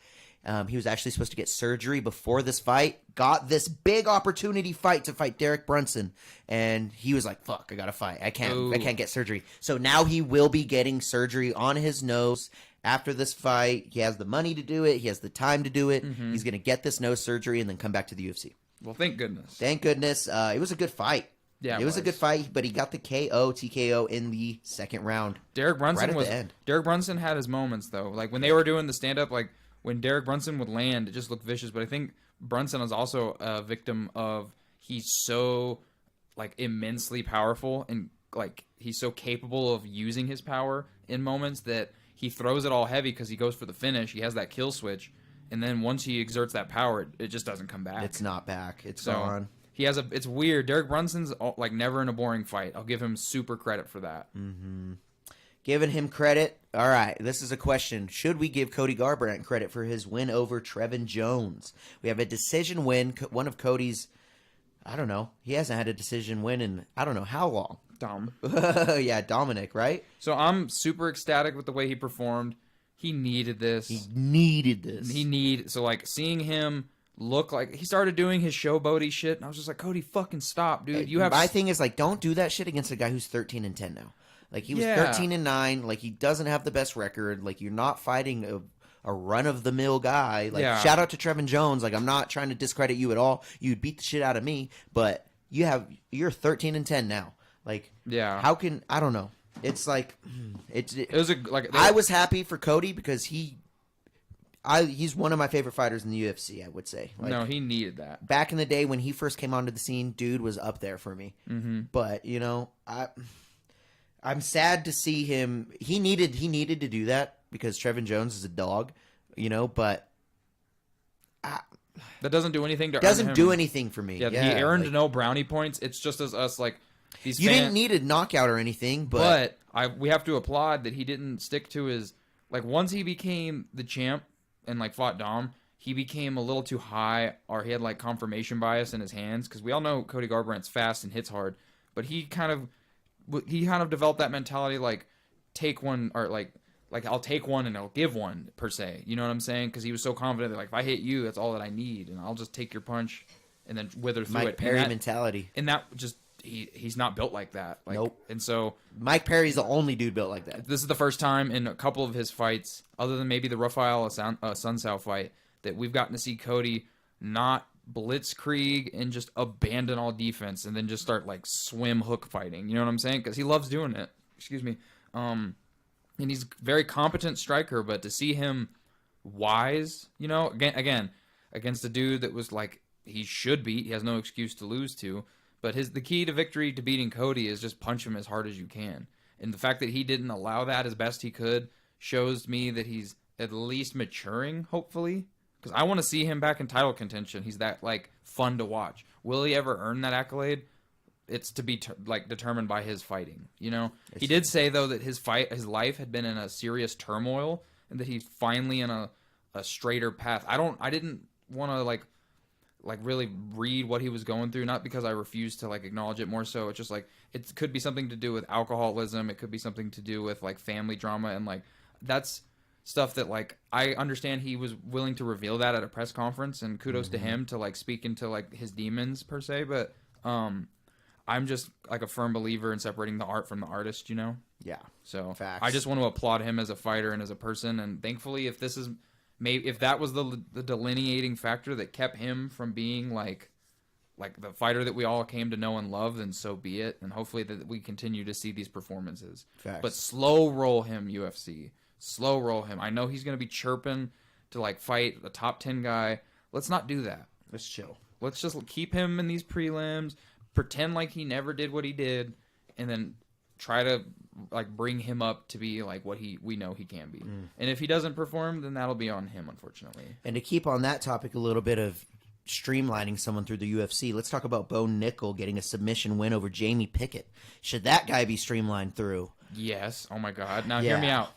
He was actually supposed to get surgery before this fight. Got this big opportunity to fight Deryk Brunson, and he was like, "Fuck, I gotta fight. I can't get surgery." So now he will be getting surgery on his nose after this fight. He has the money to do it. He has the time to do it. Mm-hmm. He's gonna get this nose surgery and then come back to the UFC. Well, thank goodness. Thank goodness. It was a good fight. Yeah, it was a good fight, but he got the TKO in the second round. Deryk Brunson right at the end. Deryk Brunson had his moments though. Like when they were doing the stand up, like when Deryk Brunson would land, it just looked vicious. But I think Brunson is also a victim of he's so like immensely powerful and like he's so capable of using his power in moments that he throws it all heavy because he goes for the finish. He has that kill switch, and then once he exerts that power, it just doesn't come back. It's not back. It's gone. He has a. It's weird. Derek Brunson's like never in a boring fight. I'll give him super credit for that. Mm-hmm. Giving him credit. All right, this is a question. Should we give Cody Garbrandt credit for his win over Trevin Jones? We have a decision win. One of Cody's, I don't know. He hasn't had a decision win in I don't know how long. Yeah, Dominic, right? So I'm super ecstatic with the way he performed. He needed this. So like seeing him look like he started doing his showboaty shit, and I was just like, Cody, fucking stop, dude. You have my thing is like, don't do that shit against a guy who's 13-10 now. Like he was 13-9. Like he doesn't have the best record. Like you're not fighting a run of the mill guy. Like shout out to Trevin Jones. Like I'm not trying to discredit you at all. You'd beat the shit out of me, but you're 13-10 now. Like how can I don't know. It's like it was I was happy for Cody because he's one of my favorite fighters in the UFC, I would say. Like, no, he needed that. Back in the day when he first came onto the scene, dude was up there for me. Mm-hmm. But, you know, I'm sad to see him. He needed to do that because Trevin Jones is a dog, you know, but that doesn't do anything to doesn't earn him. Do anything for me. Yeah, he earned no brownie points. It's just as us like these you didn't need a knockout or anything, but we have to applaud that he didn't stick to his like once he became the champ and like fought Dom, he became a little too high, or he had like confirmation bias in his hands because we all know Cody Garbrandt's fast and hits hard, but he kind of developed that mentality like take one or like I'll take one and I'll give one per se. You know what I'm saying? Because he was so confident that like if I hit you, that's all that I need, and I'll just take your punch and then wither through Mike it. Perry mentality, and that just. He's not built like that. Like, nope. And so Mike Perry's the only dude built like that. This is the first time in a couple of his fights, other than maybe the Rafael Sunsao fight, that we've gotten to see Cody not blitzkrieg and just abandon all defense and then just start like swim hook fighting. You know what I'm saying? Because he loves doing it. Excuse me. And he's a very competent striker, but to see him wise, you know, again against a dude that was like he should beat, he has no excuse to lose to. But the key to victory to beating Cody is just punch him as hard as you can. And the fact that he didn't allow that as best he could shows me that he's at least maturing, hopefully. Because I want to see him back in title contention. He's that like fun to watch. Will he ever earn that accolade? It's to be determined by his fighting. You know, he did say though that his life had been in a serious turmoil, and that he's finally in a straighter path. I didn't want to like really read what he was going through, not because I refuse to like acknowledge it, more so it's just like it could be something to do with alcoholism, it could be something to do with like family drama, and like that's stuff that like I understand he was willing to reveal that at a press conference, and kudos to him to like speak into like his demons per se, but I'm just like a firm believer in separating the art from the artist, you know? Yeah. So facts. I just want to applaud him as a fighter and as a person, and thankfully if this is maybe if that was the delineating factor that kept him from being like the fighter that we all came to know and love, then so be it. And hopefully that we continue to see these performances. Facts. But slow roll him, UFC. Slow roll him. I know he's going to be chirping to like fight a top 10 guy. Let's not do that. Let's chill. Let's just keep him in these prelims, pretend like he never did what he did, and then try to like bring him up to be like what we know he can be. And if he doesn't perform, then that'll be on him, unfortunately. And to keep on that topic a little bit of streamlining someone through the UFC, let's talk about Bo Nickel getting a submission win over Jamie Pickett. Should that guy be streamlined through? Yes. Oh my God. Now hear me out.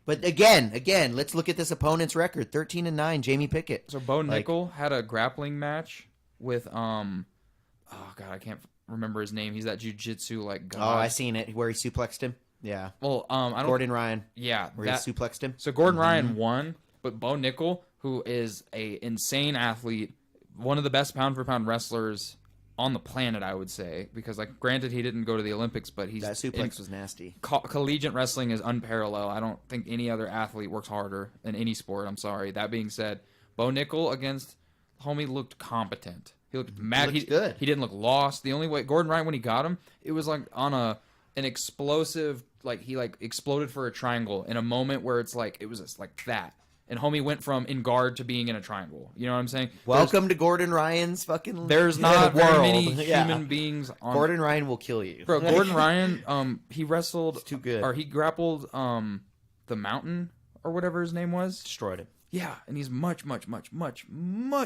But again, let's look at this opponent's record: 13-9, Jamie Pickett. So Bo Nickel had a grappling match with oh God, I can't remember his name. He's that jiu-jitsu like god. Oh, I seen it where he suplexed him. Yeah. Well, I don't. Gordon Ryan. Yeah, where he suplexed him. So Gordon Ryan won, but Bo Nickel, who is a insane athlete, one of the best pound for pound wrestlers on the planet, I would say, because like granted he didn't go to the Olympics, but that suplex was nasty. Collegiate wrestling is unparalleled. I don't think any other athlete works harder in any sport. I'm sorry. That being said, Bo Nickel against homie looked competent. He looked mad. He good. He didn't look lost. The only way Gordon Ryan, when he got him, it was like on an explosive, like he like exploded for a triangle in a moment where it's like it was just like that. And homie went from in guard to being in a triangle. You know what I'm saying? Welcome to Gordon Ryan's fucking There's not world. very many human beings on Gordon Ryan will kill you. Bro, Gordon Ryan, he wrestled it's too good. Or he grappled the Mountain or whatever his name was. Destroyed him. Yeah, and he's much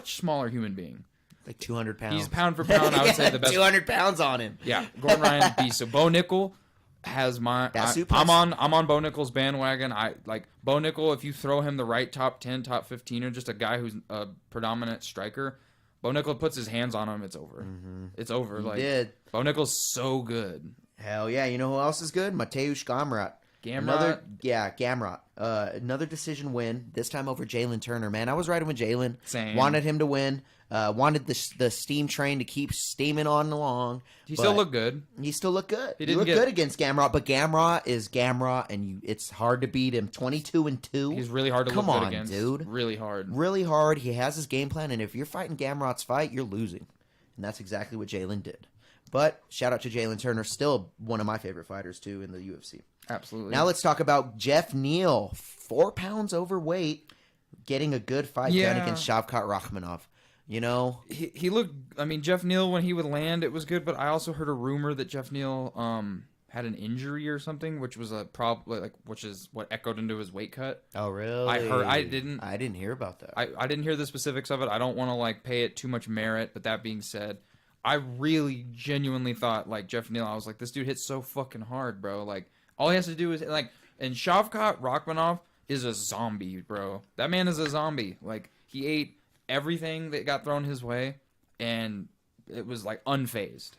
smaller human being. Like 200 pounds. He's pound for pound, I would say the best. 200 pounds on him. Yeah, Gordon Ryan beast. So Bo Nickel has I'm on Bo Nickel's bandwagon. I like Bo Nickel. If you throw him the right top 10, top 15, or just a guy who's a predominant striker, Bo Nickel puts his hands on him. It's over. It's over. He like did. Bo Nickel's so good. Hell yeah! You know who else is good? Mateusz Gamrot. Gamrot. Another decision win. This time over Jalen Turner. Man, I was riding with Jalen. Same. Wanted him to win. Wanted the steam train to keep steaming on along. He still looked good. He still looked good. He looked good against Gamrot, but Gamrot is Gamrot, and it's hard to beat him. 22-2. He's really hard to look good against. Dude. Really hard. Really hard. He has his game plan, and if you're fighting Gamrot's fight, you're losing. And that's exactly what Jalen did. But shout out to Jalen Turner, still one of my favorite fighters, too, in the UFC. Absolutely. Now let's talk about Jeff Neal, 4 pounds overweight, getting a good fight done against Shavkat Rakhmonov. You know, he looked. I mean, Jeff Neal, when he would land, it was good. But I also heard a rumor that Jeff Neal had an injury or something, which was a problem. Which is what echoed into his weight cut. Oh, really? I didn't hear about that. I didn't hear the specifics of it. I don't want to pay it too much merit. But that being said, I really genuinely thought Jeff Neal. I was like, this dude hits so fucking hard, bro. All he has to do is and Shavkat Rakhmonov is a zombie, bro. That man is a zombie. He ate everything that got thrown his way, and it was unfazed.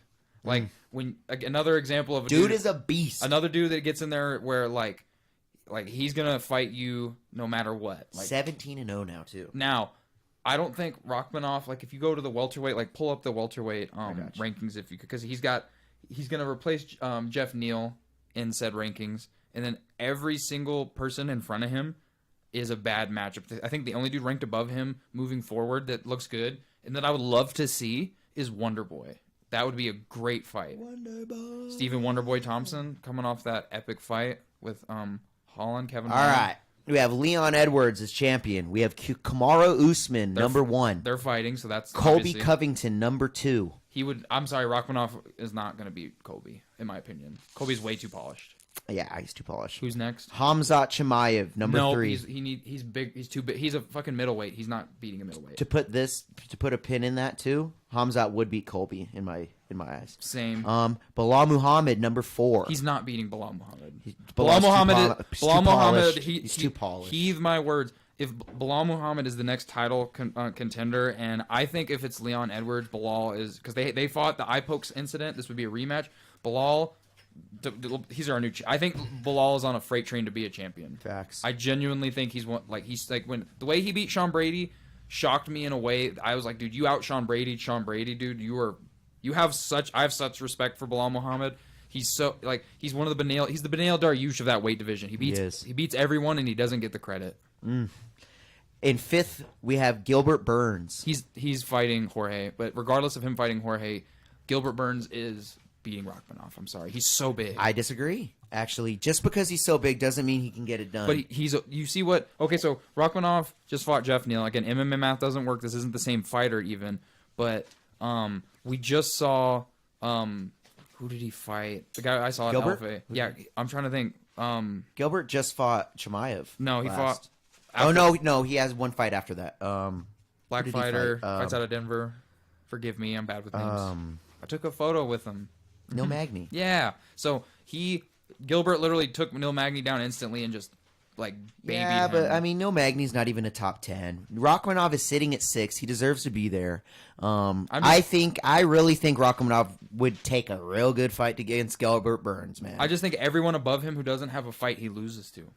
When another example of a dude is a beast. Another dude that gets in there where he's gonna fight you no matter what. 17-0 now too. Now, I don't think Rakhmonov. If you go to the welterweight, pull up the welterweight rankings if you could, because he's gonna replace Jeff Neal in said rankings, and then every single person in front of him is a bad matchup. I think the only dude ranked above him moving forward that looks good and that I would love to see is Wonderboy. That would be a great fight. Wonderboy. Stephen Wonderboy Thompson coming off that epic fight with Kevin All Holland. right. We have Leon Edwards as champion. We have Kamaru Usman, number 1. They're fighting, so that's Colby obviously... Covington, number 2. I'm sorry, Rakhmonov is not going to beat Colby, in my opinion. Colby's way too polished. Yeah, he's too polished. Who's next? Hamzat Chimaev, number 3. He's big. He's too big. He's a fucking middleweight. He's not beating a middleweight. To put a pin in that too, Hamzat would beat Colby in my eyes. Same. Bilal Muhammad, number 4. He's not beating Bilal Muhammad. Bilal Muhammad. He's too polished. Heed my words. If Bilal Muhammad is the next title contender, and I think if it's Leon Edwards, Bilal is, because they fought the eye pokes incident. This would be a rematch. Bilal. He's our new. I think Bilal is on a freight train to be a champion. Facts. I genuinely think he's one. When the way he beat Sean Brady shocked me in a way. I was like, dude, you out Sean Brady, dude. I have such respect for Bilal Muhammad. He's so he's one of the Benail. He's the Benail Dariush of that weight division. He beats everyone, and he doesn't get the credit. In 5th, we have Gilbert Burns. He's fighting Jorge, but regardless of him fighting Jorge, Gilbert Burns is beating Rakhmonov. I'm sorry, he's so big. I disagree. Actually, just because he's so big doesn't mean he can get it done. But you see what? Okay, so Rakhmonov just fought Jeff Neal. Again, MMA math doesn't work. This isn't the same fighter even. But we just saw who did he fight? The guy I saw at Gilbert? Alpha. Yeah, I'm trying to think. Gilbert just fought Chimaev. No, he fought. No, he has one fight after that. Black fighter fights out of Denver. Forgive me, I'm bad with names. I took a photo with him. Neil Magny. Yeah. So Gilbert literally took Neil Magny down instantly and just babied him. But I mean, Neil Magny's not even a top 10. Rakhmonov is sitting at 6. He deserves to be there. I really think Rakhmonov would take a real good fight against Gilbert Burns, man. I just think everyone above him who doesn't have a fight, he loses to.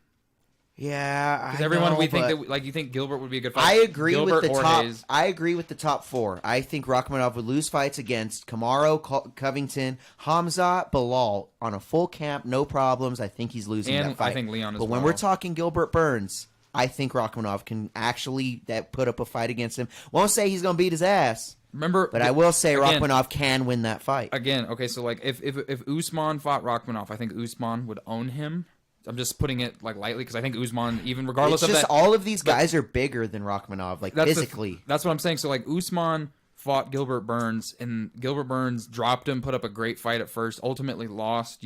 Yeah, because everyone we think that you think Gilbert would be a good fight. I agree Gilbert with the or top. Hayes. I agree with the top 4. I think Rakhmonov would lose fights against Kamaru, Covington, Hamza, Bilal on a full camp, no problems. I think he's losing that fight. I think Leon as well. But when we're talking Gilbert Burns, I think Rakhmonov can actually put up a fight against him. Won't say he's going to beat his ass. But I will say Rakhmonov can win that fight. Again, okay, so if Usman fought Rakhmonov, I think Usman would own him. I'm just putting it lightly because I think Usman, even regardless of that, all of these guys are bigger than Rakhmonov, physically. That's what I'm saying. So Usman fought Gilbert Burns, and Gilbert Burns dropped him, put up a great fight at first, ultimately lost.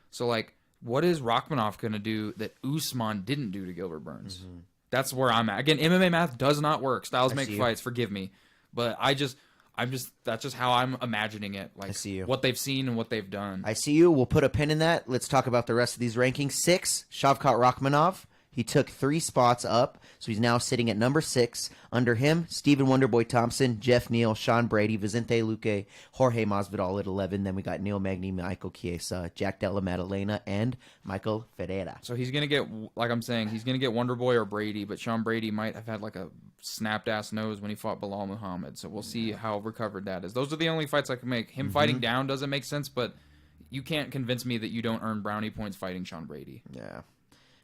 So what is Rakhmonov gonna do that Usman didn't do to Gilbert Burns? Mm-hmm. That's where I'm at. Again, MMA math does not work. Styles make fights. Forgive me, but That's just how I'm imagining it. Like, I see you. What they've seen and what they've done. I see you. We'll put a pin in that. Let's talk about the rest of these rankings. 6, Shavkat Rakhmonov. He took 3 spots up, so he's now sitting at number 6. Under him, Stephen Wonderboy Thompson, Jeff Neal, Sean Brady, Vicente Luque, Jorge Masvidal at 11. Then we got Neil Magny, Michael Chiesa, Jack Della Maddalena, and Michael Ferreira. So he's going to get, like I'm saying, he's going to get Wonderboy or Brady, but Sean Brady might have had like a snapped-ass nose when he fought Bilal Muhammad, so we'll see how recovered that is. Those are the only fights I can make. Him fighting down doesn't make sense, but you can't convince me that you don't earn brownie points fighting Sean Brady. Yeah.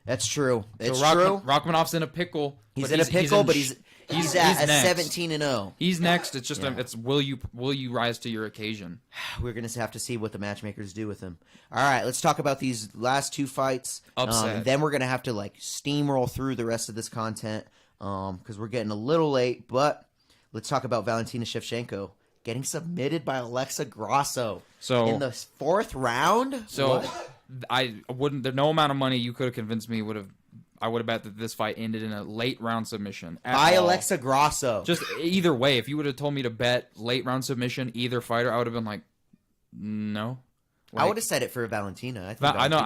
That's true. It's so true. Rakhmonov's in a pickle. He's in a pickle, but he's at next. 17-0. He's next. It's just it's will you rise to your occasion? We're gonna have to see what the matchmakers do with him. All right, let's talk about these last 2 fights. Upset. Then we're gonna have to like steamroll through the rest of this content because we're getting a little late. But let's talk about Valentina Shevchenko getting submitted by Alexa Grasso. So in the 4th round. So. What? I wouldn't. There's no amount of money you could have convinced me I would have bet that this fight ended in a late round submission by Alexa Grasso. Just either way, if you would have told me to bet late round submission either fighter, I would have been like, no. I would have said it for Valentina. I think I know.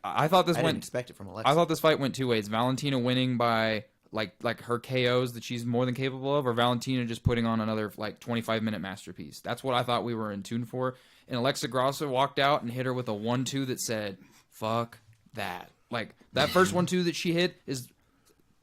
I thought this I didn't expect it from Alexa. I thought this fight went 2 ways: Valentina winning by like her KOs that she's more than capable of, or Valentina just putting on another like 25-minute masterpiece. That's what I thought we were in tune for. And Alexa Grasso walked out and hit her with a 1-2 that said, "Fuck that." Like that first 1-2 that she hit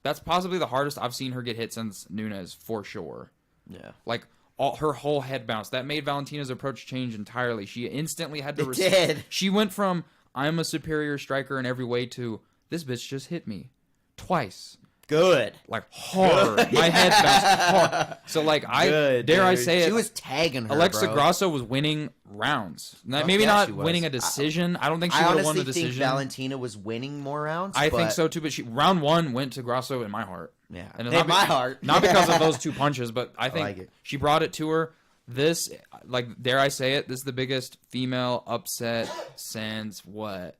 that's possibly the hardest I've seen her get hit since Nunes for sure. Yeah. Like her whole head bounced. That made Valentina's approach change entirely. She instantly had to. It did. She went from "I'm a superior striker in every way" to "this bitch just hit me twice." Good. Like hard. Good. My head bounced hard. So like I say it. She was tagging her. Alexa bro. Grasso was winning rounds. Maybe yeah, not winning a decision. I don't think she would have won the decision. I honestly think Valentina was winning more rounds. I think so too, but round 1 went to Grasso in my heart. Yeah. And in my heart. Not because of those 2 punches, but I think like she brought it to her. This, like, dare I say it, this is the biggest female upset since what?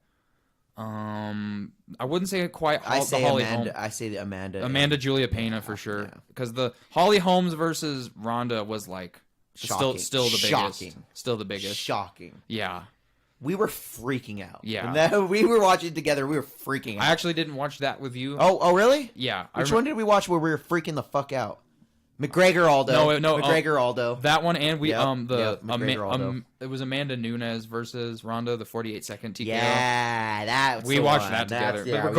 I wouldn't say quite the Holly Holmes. I say the Amanda Julia Pena for sure. Because the Holly Holmes versus Ronda was like still the biggest. Shocking. Still the biggest. Shocking. Yeah. We were freaking out. Yeah. When we were watching together, we were freaking out. I actually didn't watch that with you. Oh, really? Yeah. Which one did we watch where we were freaking the fuck out? McGregor Aldo. No, McGregor Aldo. That one, and we McGregor Aldo. It was Amanda Nunes versus Ronda, the 48-second TKO. Yeah, we watched that together. Yeah, but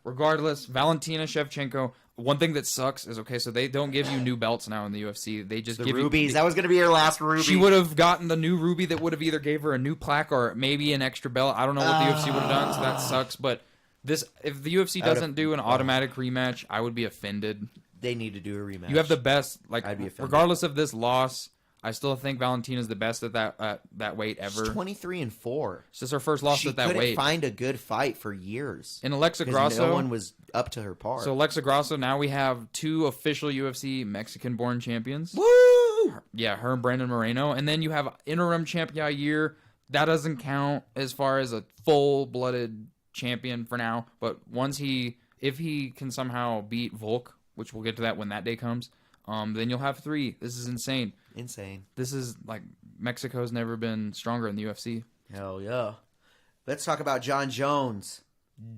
regardless, Valentina Shevchenko. One thing that sucks is so they don't give you new belts now in the UFC. They just give rubies. You, that was going to be her last ruby. She would have gotten the new ruby that would have either gave her a new plaque or maybe an extra belt. I don't know what the UFC would have done, so that sucks. But if the UFC doesn't do an automatic rematch, I would be offended. They need to do a rematch. You have the best, I'd be offended. Regardless of this loss, I still think Valentina's the best at that weight ever. She's 23-4. It's just her first loss at that weight. She couldn't find a good fight for years. And Alexa Grasso, no one was up to her par. So Alexa Grasso, now we have 2 official UFC Mexican-born champions. Woo! Yeah, her and Brandon Moreno, and then you have interim champion a year. That doesn't count as far as a full-blooded champion for now. But if he can somehow beat Volk, which we'll get to that when that day comes, then you'll have 3. This is insane. This is like Mexico's never been stronger in the UFC. Hell yeah. Let's talk about John Jones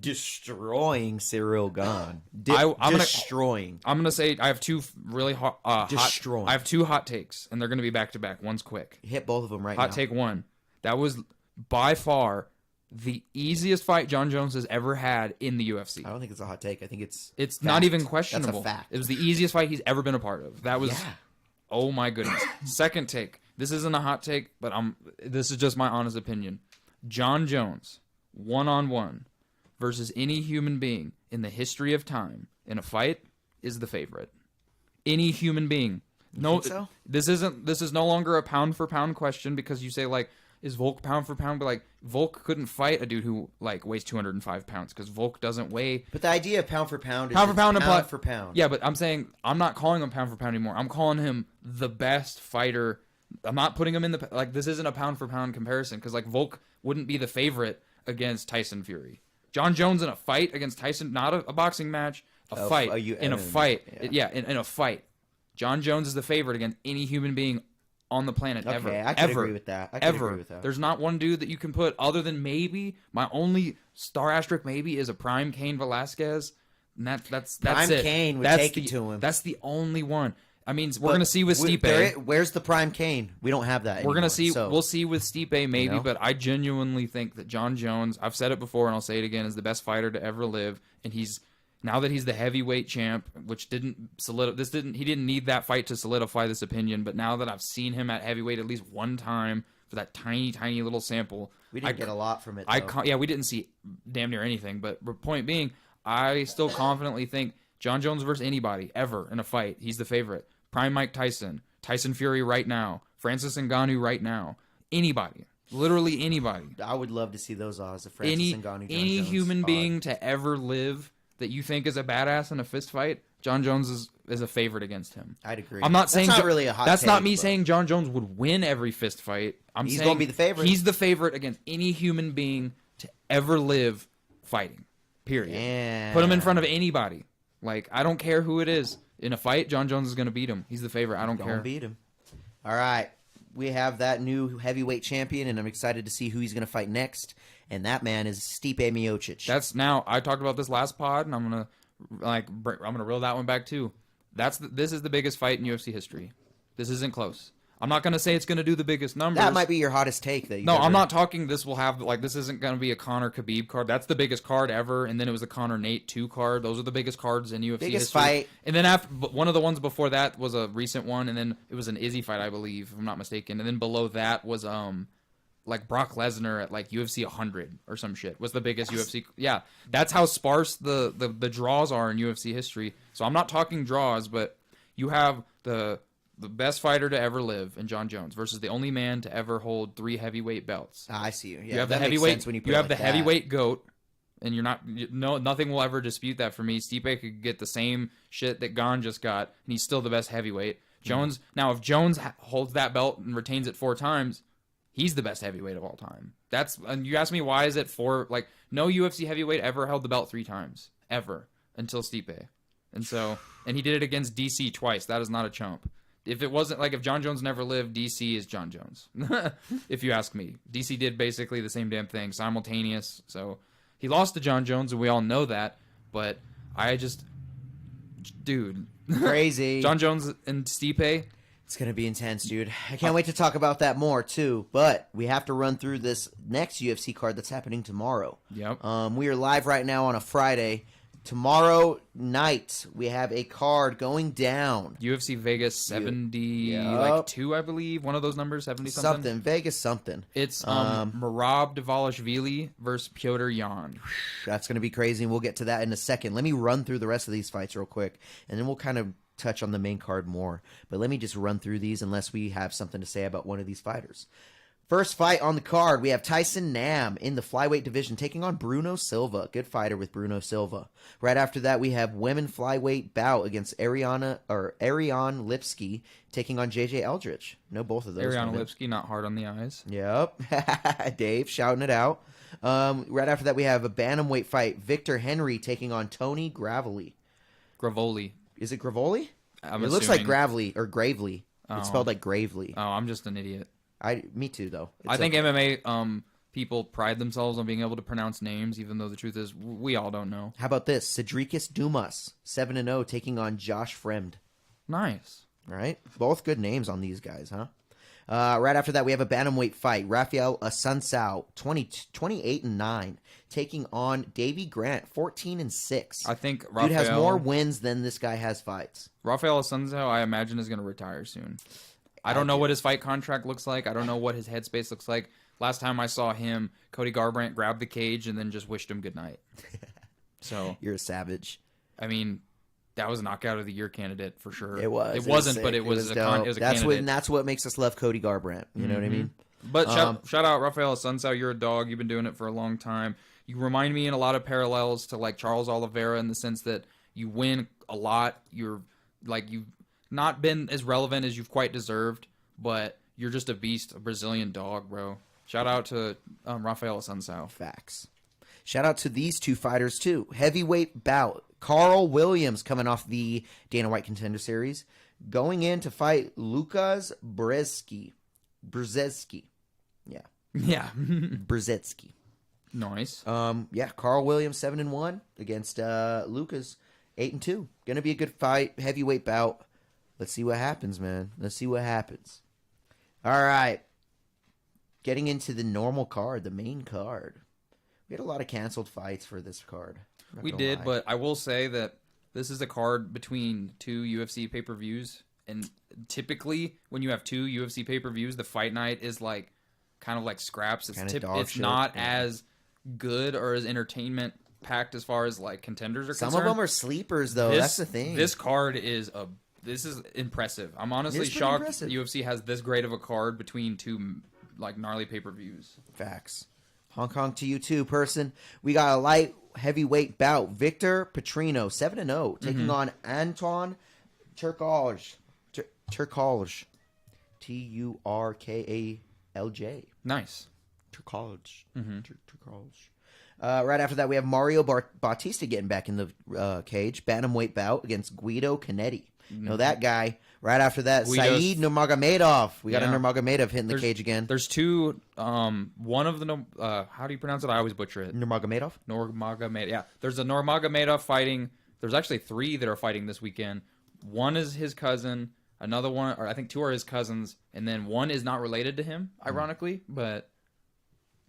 destroying Cyril Gane. Destroying. I'm gonna say I have 2 really hot. Destroying. I have 2 hot takes, and they're gonna be back to back. One's quick. Hit both of them right now. Hot take 1. That was by far the easiest fight John Jones has ever had in the UFC. I don't think it's a hot take. I think it's fact. Not even questionable. That's a fact. It was the easiest fight he's ever been a part of. That was oh my goodness. Second take. This isn't a hot take, but this is just my honest opinion. John Jones, 1-on-1 versus any human being in the history of time in a fight is the favorite. Any human being. You think so? This is no longer a pound for pound question because you say like, is Volk pound for pound? But like Volk couldn't fight a dude who like weighs 205 pounds because Volk doesn't weigh. But the idea of pound for pound is pound for pound. Yeah, but I'm saying I'm not calling him pound for pound anymore. I'm calling him the best fighter. I'm not putting him in the like. This isn't a pound for pound comparison because like Volk wouldn't be the favorite against Tyson Fury. John Jones in a fight against Tyson, not a boxing match, a fight. In a fight. Yeah, in a fight. John Jones is the favorite against any human being on the planet ever. I could agree with that. I could agree with that. There's not one dude that you can put other than maybe my only star asterisk maybe is a prime Cain Velasquez. And that's Prime it. Cain would That's take it to him. That's the only one. I mean, we're gonna see with Stipe. Where's the prime Cain? We don't have that. We're gonna see. So, We'll see with Stipe maybe, You know? but I genuinely think that John Jones. I've said it before and I'll say it again. Is the best fighter to ever live, and he's now that he's the heavyweight champ, which he didn't need that fight to solidify this opinion. But now that I've seen him at heavyweight at least one time for that tiny little sample, we didn't get a lot from it. Yeah, we didn't see damn near anything. But point being, I still confidently think John Jones versus anybody ever in a fight, he's the favorite. Prime Mike Tyson, Tyson Fury right now, Francis Ngannou right now, anybody, literally anybody. I would love to see those odds of Francis Ngannou. Any human being to ever live that you think is a badass in a fist fight, John Jones is a favorite against him. I'd agree. I'm not saying that's not really a hot That's take, not me but saying John Jones would win every fist fight. He's going to be the favorite. He's the favorite against any human being to ever live fighting. Period. Yeah. Put him in front of anybody. Like, I don't care who it is. In a fight, John Jones is going to beat him. He's the favorite. I don't care. Beat him. All right. We have that new heavyweight champion, and I'm excited to see who he's going to fight next. And that man is Stipe Miocic. That's now. I talked about this last pod, and I'm gonna reel that one back too. This is the biggest fight in UFC history. This isn't close. I'm not gonna say it's gonna do the biggest numbers. That might be your hottest take. I'm not talking. This will have this isn't gonna be a Conor Khabib card. That's the biggest card ever, and then it was a Conor Nate 2 card. Those are the biggest cards in UFC biggest history. fight. And then one of the ones before that was a recent one, and then it was an Izzy fight, I believe, if I'm not mistaken. And then below that was like Brock Lesnar at like UFC 100 or some shit was the biggest UFC. Yeah, that's how sparse the draws are in UFC history. So I'm not talking draws, but you have the best fighter to ever live in John Jones versus the only man to ever hold 3 heavyweight belts. I see you. Yeah, you have the heavyweight. You have the heavyweight goat, and nothing will ever dispute that for me. Stipe could get the same shit that Gon just got, and he's still the best heavyweight. Jones. Now, if Jones holds that belt and retains it 4 times, he's the best heavyweight of all time. And you ask me why is it 4? Like, no UFC heavyweight ever held the belt 3 times ever until Stipe, and he did it against DC twice. That is not a chump. If it wasn't if John Jones never lived, DC is John Jones. If you ask me, DC did basically the same damn thing, simultaneous. So he lost to John Jones, and we all know that. But dude, crazy. John Jones and Stipe. It's going to be intense, dude. I can't wait to talk about that more, too. But we have to run through this next UFC card that's happening tomorrow. Yep. We are live right now on a Friday. Tomorrow night, we have a card going down. UFC Vegas 72, I believe. One of those numbers, 70-something? Something. Vegas something. It's Merab Dvalishvili versus Piotr Yan. That's going to be crazy, and we'll get to that in a second. Let me run through the rest of these fights real quick, and then we'll kind of touch on the main card more. But let me just run through these unless we have something to say about one of these fighters. First fight on the card, we have Tyson Nam in the flyweight division taking on Bruno Silva. Good fighter with Bruno Silva. Right after that, we have women flyweight bout against Ariane Lipski taking on JJ Eldridge. Know both of those. Ariane Lipski, not hard on the eyes. Yep. Dave shouting it out. Right after that, we have a bantamweight fight. Victor Henry taking on Tony Gravely. Gravoli. Is it Gravoli? It looks like Gravely or Gravely. It's spelled like Gravely. Oh, I'm just an idiot. Me too, though. I think MMA people pride themselves on being able to pronounce names, even though the truth is we all don't know. How about this? Cedricus Dumas, 7-0, taking on Josh Fremd. Nice. Right? Both good names on these guys, huh? Right after that, we have a bantamweight fight. Rafael Assunção, 28-9, taking on Davy Grant, 14-6. I think Dude has more wins than this guy has fights. Rafael Assunção, I imagine, is going to retire soon. I don't know what his fight contract looks like. I don't know what his headspace looks like. Last time I saw him, Cody Garbrandt grabbed the cage and then just wished him goodnight. So you're a savage. I mean, that was a knockout of the year candidate for sure. It was. It wasn't, but it was a candidate. That's what makes us love Cody Garbrandt. You know what I mean? But shout out Rafael Assunção. You're a dog. You've been doing it for a long time. You remind me in a lot of parallels to like Charles Oliveira in the sense that you win a lot. You've not been as relevant as you've quite deserved, but you're just a beast, a Brazilian dog, bro. Shout out to Rafael Assunção. Facts. Shout out to these two fighters, too. Heavyweight bout. Carl Williams coming off the Dana White Contender Series, going in to fight Lukas Brzezinski. Yeah. Yeah. Brzezinski. Nice. Carl Williams 7-1 against Lucas 8-2. Gonna be a good fight, heavyweight bout. Let's see what happens, man. Let's see what happens. All right, getting into the normal card, the main card. We had a lot of canceled fights for this card. We did, but I will say that this is a card between 2 UFC pay-per-views, and typically when you have 2 UFC pay-per-views, the fight night is like kind of like scraps. It's not as good or as entertainment packed as far as like contenders are concerned. Some of them are sleepers though. That's the thing. This card is impressive. I'm honestly shocked UFC has this great of a card between 2 like gnarly pay-per-views. Facts. Hong Kong to you too, person. We got a light heavyweight bout. Victor Petrino 7-0 taking on Anton Turkalj. Turkalj. Turkalj. Nice. Turkalj. Turkalj. Right after that, we have Mario Bautista getting back in the cage. Bantamweight bout against Guido Canetti. Know that guy. Right after that, Saeed Nurmagomedov. We got a Nurmagomedov hitting the cage again. There's 2. One of the how do you pronounce it? I always butcher it. Nurmagomedov. Yeah. There's a Nurmagomedov fighting. There's actually 3 that are fighting this weekend. One is his cousin. Another one, or I think 2 are his cousins, and then one is not related to him, ironically, but.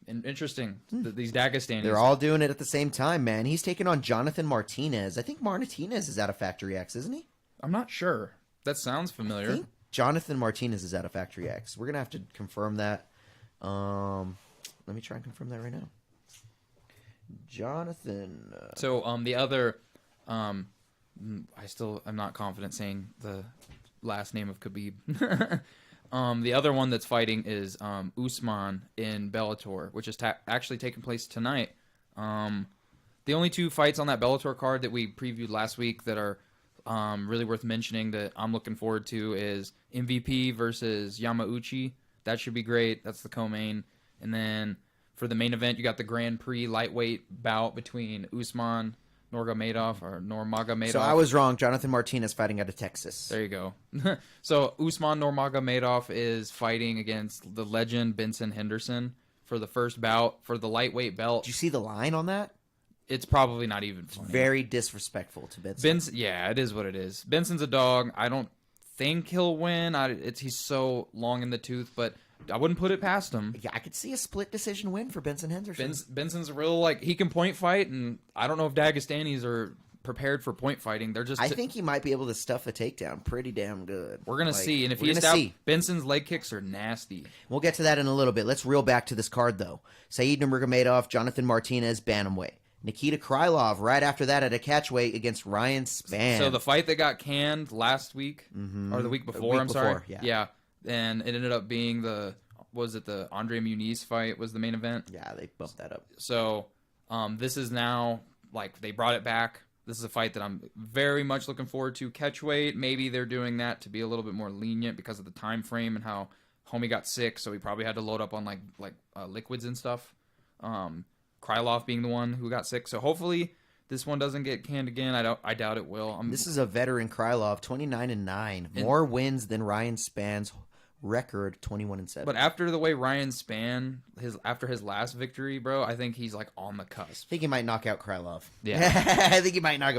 Interesting. These Dagestanis. They're all doing it at the same time, man. He's taking on Jonathan Martinez. I think Martinez is out of Factory X, isn't he? I'm not sure. That sounds familiar. I think Jonathan Martinez is out of Factory X. We're going to have to confirm that. Let me try and confirm that right now. Jonathan. So the other, I'm not confident saying the last name of Khabib. The other one that's fighting is Usman in Bellator, which is actually taking place tonight. The only 2 fights on that Bellator card that we previewed last week that are really worth mentioning that I'm looking forward to is MVP versus Yamauchi. That should be great. That's the co-main. And then for the main event, you got the Grand Prix lightweight bout between Usman Nurmagomedov. So I was wrong. Jonathan Martinez fighting out of Texas. There you go. So Usman Nurmagomedov is fighting against the legend Benson Henderson for the first bout for the lightweight belt. Did you see the line on that? It's probably not even funny. Very disrespectful to Benson. Yeah, it is what it is. Benson's a dog. I don't think he'll win. He's so long in the tooth, but I wouldn't put it past him. Yeah, I could see a split decision win for Benson Henderson. Benson's real, he can point fight, and I don't know if Dagestanis are prepared for point fighting. They're just. I think he might be able to stuff a takedown pretty damn good. We're gonna see, and if Benson's leg kicks are nasty. We'll get to that in a little bit. Let's reel back to this card though. Saeed Nurmagomedov, Jonathan Martinez, bantamweight. Nikita Krylov right after that at a catchway against Ryan Spann. So the fight that got canned last week or the week before, sorry. Yeah. And it ended up being the Andre Muniz fight was the main event. Yeah, they bumped that up. So this is now they brought it back. This is a fight that I'm very much looking forward to. Catchweight, maybe they're doing that to be a little bit more lenient because of the time frame and how homie got sick, so he probably had to load up on liquids and stuff. Krylov being the one who got sick, so hopefully this one doesn't get canned again. I doubt it will. This is a veteran Krylov, 29-9, more wins than Ryan Spann's record, 21-7. But after the way Ryan Spann after his last victory, bro, I think he's on the cusp. I think he might knock out Krylov. Yeah, I think he might knock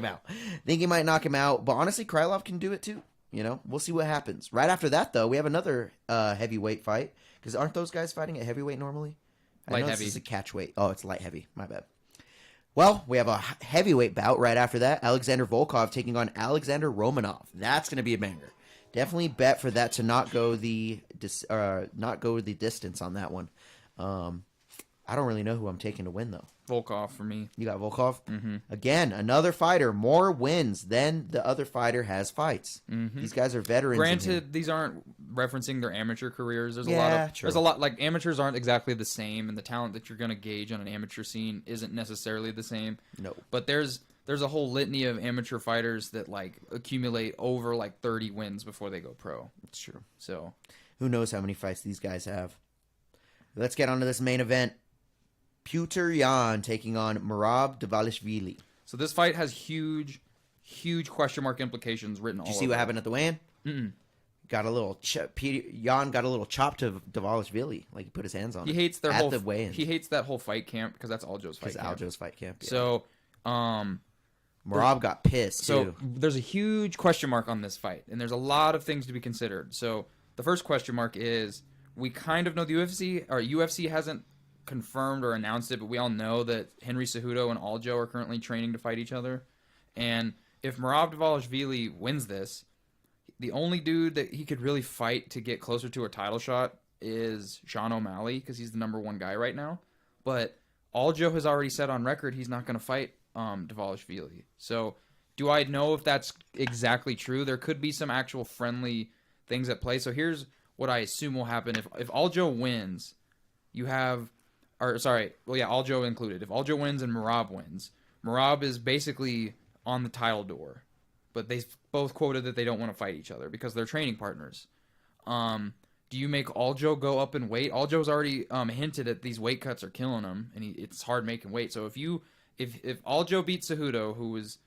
him out. But honestly, Krylov can do it too. We'll see what happens. Right after that, though, we have another heavyweight fight because aren't those guys fighting at heavyweight normally? Light heavy. This is a catchweight. Oh, it's light heavy. My bad. Well, we have a heavyweight bout right after that. Alexander Volkov taking on Alexander Romanov. That's going to be a banger. Definitely bet for that to not go the distance on that one. I don't really know who I'm taking to win though. Volkov for me. You got Volkov? Mm-hmm. Again, another fighter, more wins than the other fighter has fights. Mm-hmm. These guys are veterans. Granted, these aren't referencing their amateur careers. There's a lot amateurs aren't exactly the same, and the talent that you're going to gauge on an amateur scene isn't necessarily the same. No. But there's a whole litany of amateur fighters that accumulate over 30 wins before they go pro. It's true. So, who knows how many fights these guys have. Let's get on to this main event. Petr Yan taking on Merab Dvalishvili. So this fight has huge question mark implications written all over. Did you see what happened at the weigh-in? Mm-mm. Got a little Jan got a little chop to Dvalishvili. Like he put his hands on He it hates their at whole the weigh-in. He hates that whole fight camp because that's Aljo's fight camp. Aljo's fight camp. Yeah. So, Merab got pissed too. There's a huge question mark on this fight, and there's a lot of things to be considered. So the first question mark is we kind of know the UFC hasn't confirmed or announced it, but we all know that Henry Cejudo and Aljo are currently training to fight each other. And if Merab Dvalishvili wins this, the only dude that he could really fight to get closer to a title shot is Sean O'Malley because he's the #1 guy right now. But Aljo has already said on record he's not going to fight Dvalishvili. So do I know if that's exactly true? There could be some actual friendly things at play. So here's what I assume will happen. If Aljo wins, Aljo included. If Aljo wins and Merab wins, Merab is basically on the title door. But they both quoted that they don't want to fight each other because they're training partners. Do you make Aljo go up in weight? Aljo's already hinted at these weight cuts are killing him, and it's hard making weight. So if Aljo beats Cejudo, who is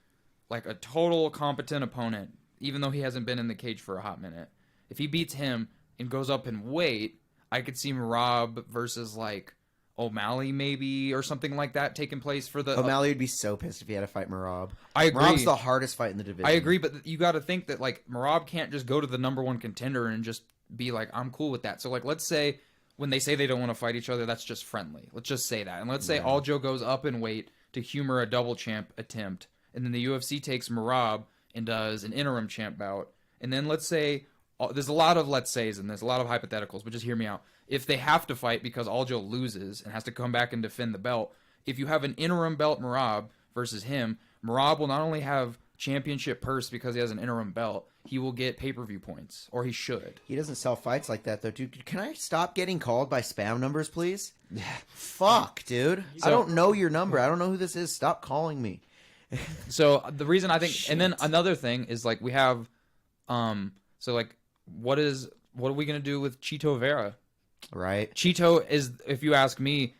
like a total competent opponent, even though he hasn't been in the cage for a hot minute, if he beats him and goes up in weight, I could see Merab versus like O'Malley maybe or something like that taking place for the... O'Malley would be so pissed if he had to fight Merab. I agree. Merab's the hardest fight in the division. I agree, but you got to think that like Merab can't just go to the #1 contender and just be like, I'm cool with that. So like, let's say when they say they don't want to fight each other, that's just friendly. Let's just say that. And let's say Aljo goes up in weight to humor a double champ attempt, and then the UFC takes Merab and does an interim champ bout. And then let's say there's a lot of let's says and there's a lot of hypotheticals, but just hear me out. If they have to fight because Aljo loses and has to come back and defend the belt, if you have an interim belt Merab versus him, Merab will not only have championship purse because he has an interim belt, he will get pay-per-view points, or he should. He doesn't sell fights like that, though, dude. Can I stop getting called by spam numbers, please? Fuck, dude. I don't know your number. I don't know who this is. Stop calling me. So the reason I think... And then another thing is, like, we have... So, like, what are we going to do with Chito Vera? Right. Chito is, if you ask me,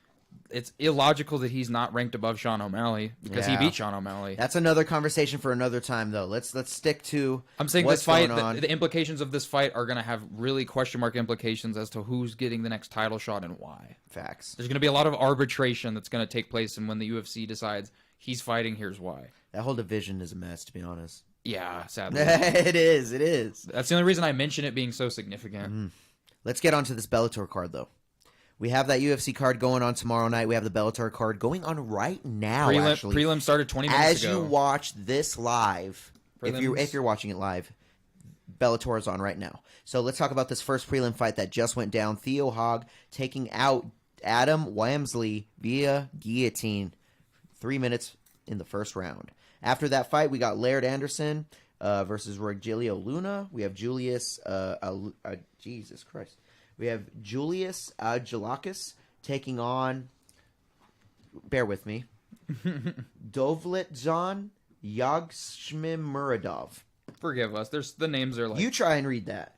it's illogical that he's not ranked above Sean O'Malley because he beat Sean O'Malley. That's another conversation for another time, though. Let's stick to. I'm saying what's this fight, going on. the implications of this fight are going to have really question mark implications as to who's getting the next title shot and why. Facts. There's going to be a lot of arbitration that's going to take place, and when the UFC decides he's fighting, here's why. That whole division is a mess, to be honest. Yeah, sadly. It is. That's the only reason I mention it being so significant. Let's get onto this Bellator card, though. We have that UFC card going on tomorrow night. We have the Bellator card going on right now, actually. Prelim started 20 minutes ago. As you watch this live, if you're watching it live, Bellator is on right now. So let's talk about this first prelim fight that just went down. Theo Hogg taking out Adam Wamsley via guillotine. 3 minutes in the first round. After that fight, we got Laird Anderson versus Rogelio Luna. We have Julius... Jesus Christ. We have Julius Gelakis taking on... Bear with me. Dovletzan Yagshmimuradov. Forgive us. The names are like... You try and read that.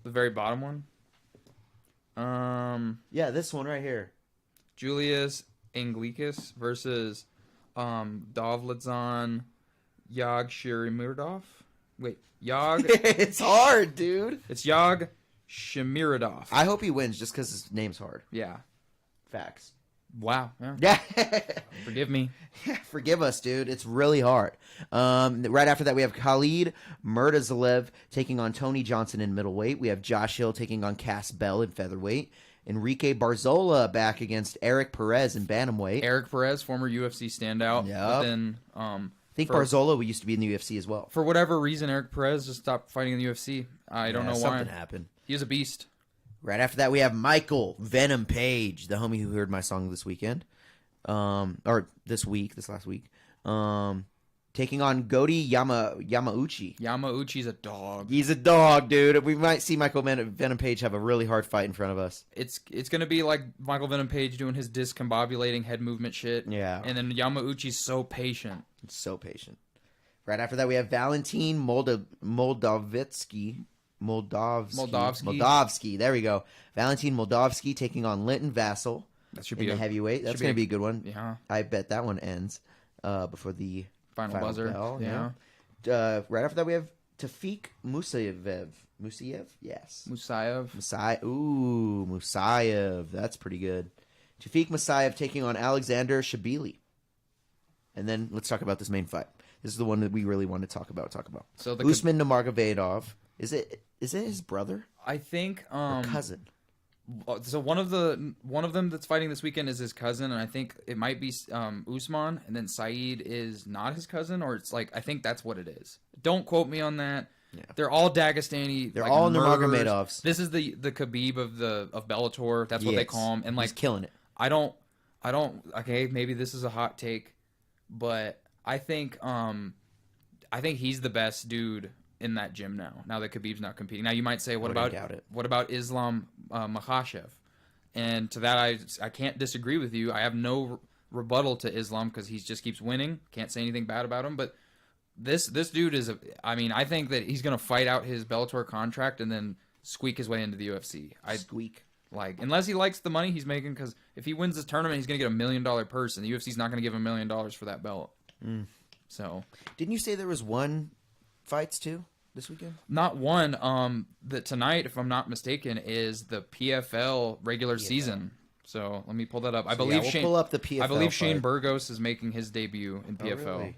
The very bottom one? Yeah, this one right here. Julius Anglikis versus Dovletzan Yagshmimuradov. Wait, It's hard, dude. It's Yagshmimuradov. I hope he wins just because his name's hard. Yeah. Facts. Wow. Yeah. Forgive me. Forgive us, dude. It's really hard. Right after that, we have Khalid Murtazalev taking on Tony Johnson in middleweight. We have Josh Hill taking on Cass Bell in featherweight. Enrique Barzola back against Eric Perez in bantamweight. Eric Perez, former UFC standout. Yep. But then, I think Barzola used to be in the UFC as well. For whatever reason, Eric Perez just stopped fighting in the UFC. I don't know why. Something happened. He's a beast. Right after that, we have Michael Venom Page, the homie who heard my song this weekend. Or this last week. Taking on Godi Yamauchi. Yamauchi's a dog. He's a dog, dude. We might see Michael Venom Page have a really hard fight in front of us. It's going to be like Michael Venom Page doing his discombobulating head movement shit. Yeah. And then Yamauchi's so patient. It's so patient. Right after that, we have Valentin Moldavsky. There we go. Valentin Moldavsky taking on Linton Vassell. That should in be the heavyweight. That's going to be a good one. Yeah. I bet that one ends. before the Final buzzer. bell. Yeah. Right after that, we have Tafik Musayev. Musayev? Yes. Musayev. Musayev. That's pretty good. Tafik Musayev taking on Alexander Shabili. And then let's talk about this main fight. This is the one that we really want to talk about. So the Usman Nurmagomedov. Is it his brother I think or cousin? So one of them that's fighting this weekend is his cousin, and I think it might be Usman, and then Saeed is not his cousin, or it's like I think that's what it is. Don't quote me on that. Yeah. They're all Dagestani. They're like, all murderers. Nurmagomedovs. This is the Khabib of Bellator. That's what they call him. And like he's killing it. I don't. Okay, maybe this is a hot take, but I think he's the best dude in that gym now. Now that Khabib's not competing. Now you might say, what about Islam Makhachev? And to that, I can't disagree with you. I have no rebuttal to Islam because he just keeps winning. Can't say anything bad about him. But this dude is I think that he's gonna fight out his Bellator contract and then squeak his way into the UFC. Squeak. Like, unless he likes the money he's making, because if he wins this tournament, he's going to get $1 million purse, and the UFC's not going to give him $1 million for that belt. So, didn't you say there was one fights too this weekend? Not one. That tonight, if I'm not mistaken, is the PFL regular season. So let me pull that up. I believe we'll pull up the PFL. I believe fight. Shane Burgos is making his debut in PFL. Oh, really?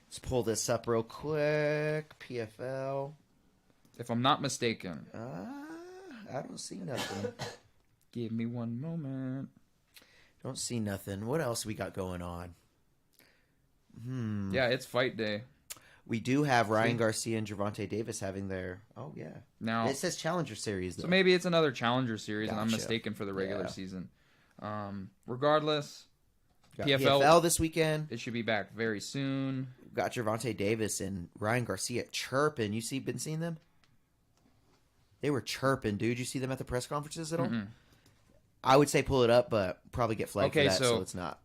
Let's pull this up real quick. PFL. If I'm not mistaken. I don't see nothing. Give me one moment. Don't see nothing. What else we got going on? Yeah, it's fight day. We do have Ryan Garcia and Gervonta Davis having their... Oh, yeah. Now it says Challenger Series, though. So maybe it's another Challenger Series, and I'm Gotcha. mistaken for the regular season. Regardless, Got PFL this weekend. it should be back very soon. Got Gervonta Davis and Ryan Garcia chirping. Been seeing them? They were chirping, dude. You see them at the press conferences at all? I would say pull it up, but probably get flagged for that, so it's not.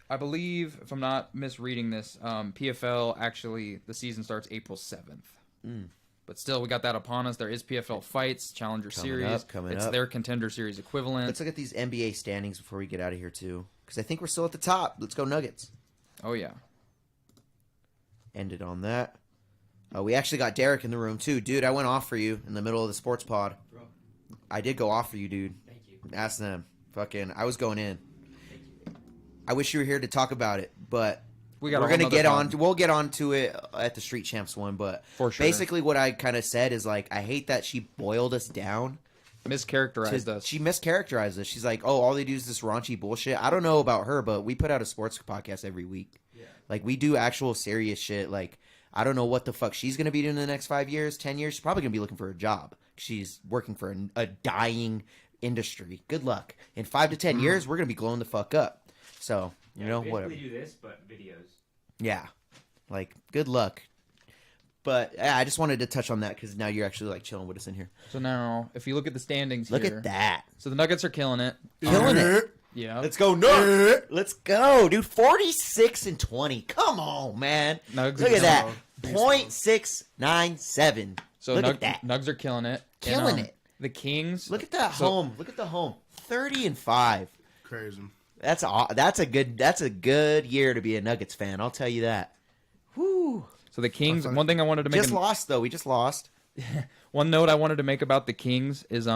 I believe, if I'm not misreading this, PFL actually, the season starts April 7th. But still, we got that upon us. There is PFL fights, Challenger Series. It's their Contender Series equivalent. Let's look at these NBA standings before we get out of here, too. Because I think we're still at the top. Let's go Nuggets. Oh, yeah. Ended on that. We actually got Deryk in the room, too. Dude, I went off for you in the middle of the sports pod. Bro. I did go off for you, dude. Thank you. Ask them. I was going in. I wish you were here to talk about it, but we're going to get on. We'll get on to it at the Street Champs one, but for sure. Basically what I kind of said is, like, I hate that she boiled us down. Mischaracterized us. She mischaracterized us. She's like, oh, all they do is this raunchy bullshit. I don't know about her, but we put out a sports podcast every week. Yeah. Like, we do actual serious shit. Like, I don't know what the fuck she's going to be doing in the next 5 years, 10 years. She's probably going to be looking for a job. She's working for a dying industry. Good luck. In 5 to 10 years, we're going to be glowing the fuck up. So, you know, whatever. We do this, but videos. Yeah. Like, good luck. But I just wanted to touch on that because now you're actually, like, chilling with us in here. So now, if you look at the standings Look here. at that. So the Nuggets are killing it. Killing it. Yeah. Let's go, Nuggets. Let's go, dude. 46-20. Come on, man. Nugs Look at that. 0.697. So Look at that. Nugs are killing it. Killing and, it. The Kings. Look at that home. Look at the home. 30-5. Crazy. That's a good year to be a Nuggets fan. I'll tell you that. Whew. So the Kings. One thing I wanted to make. Lost though. We just lost. One note I wanted to make about the Kings is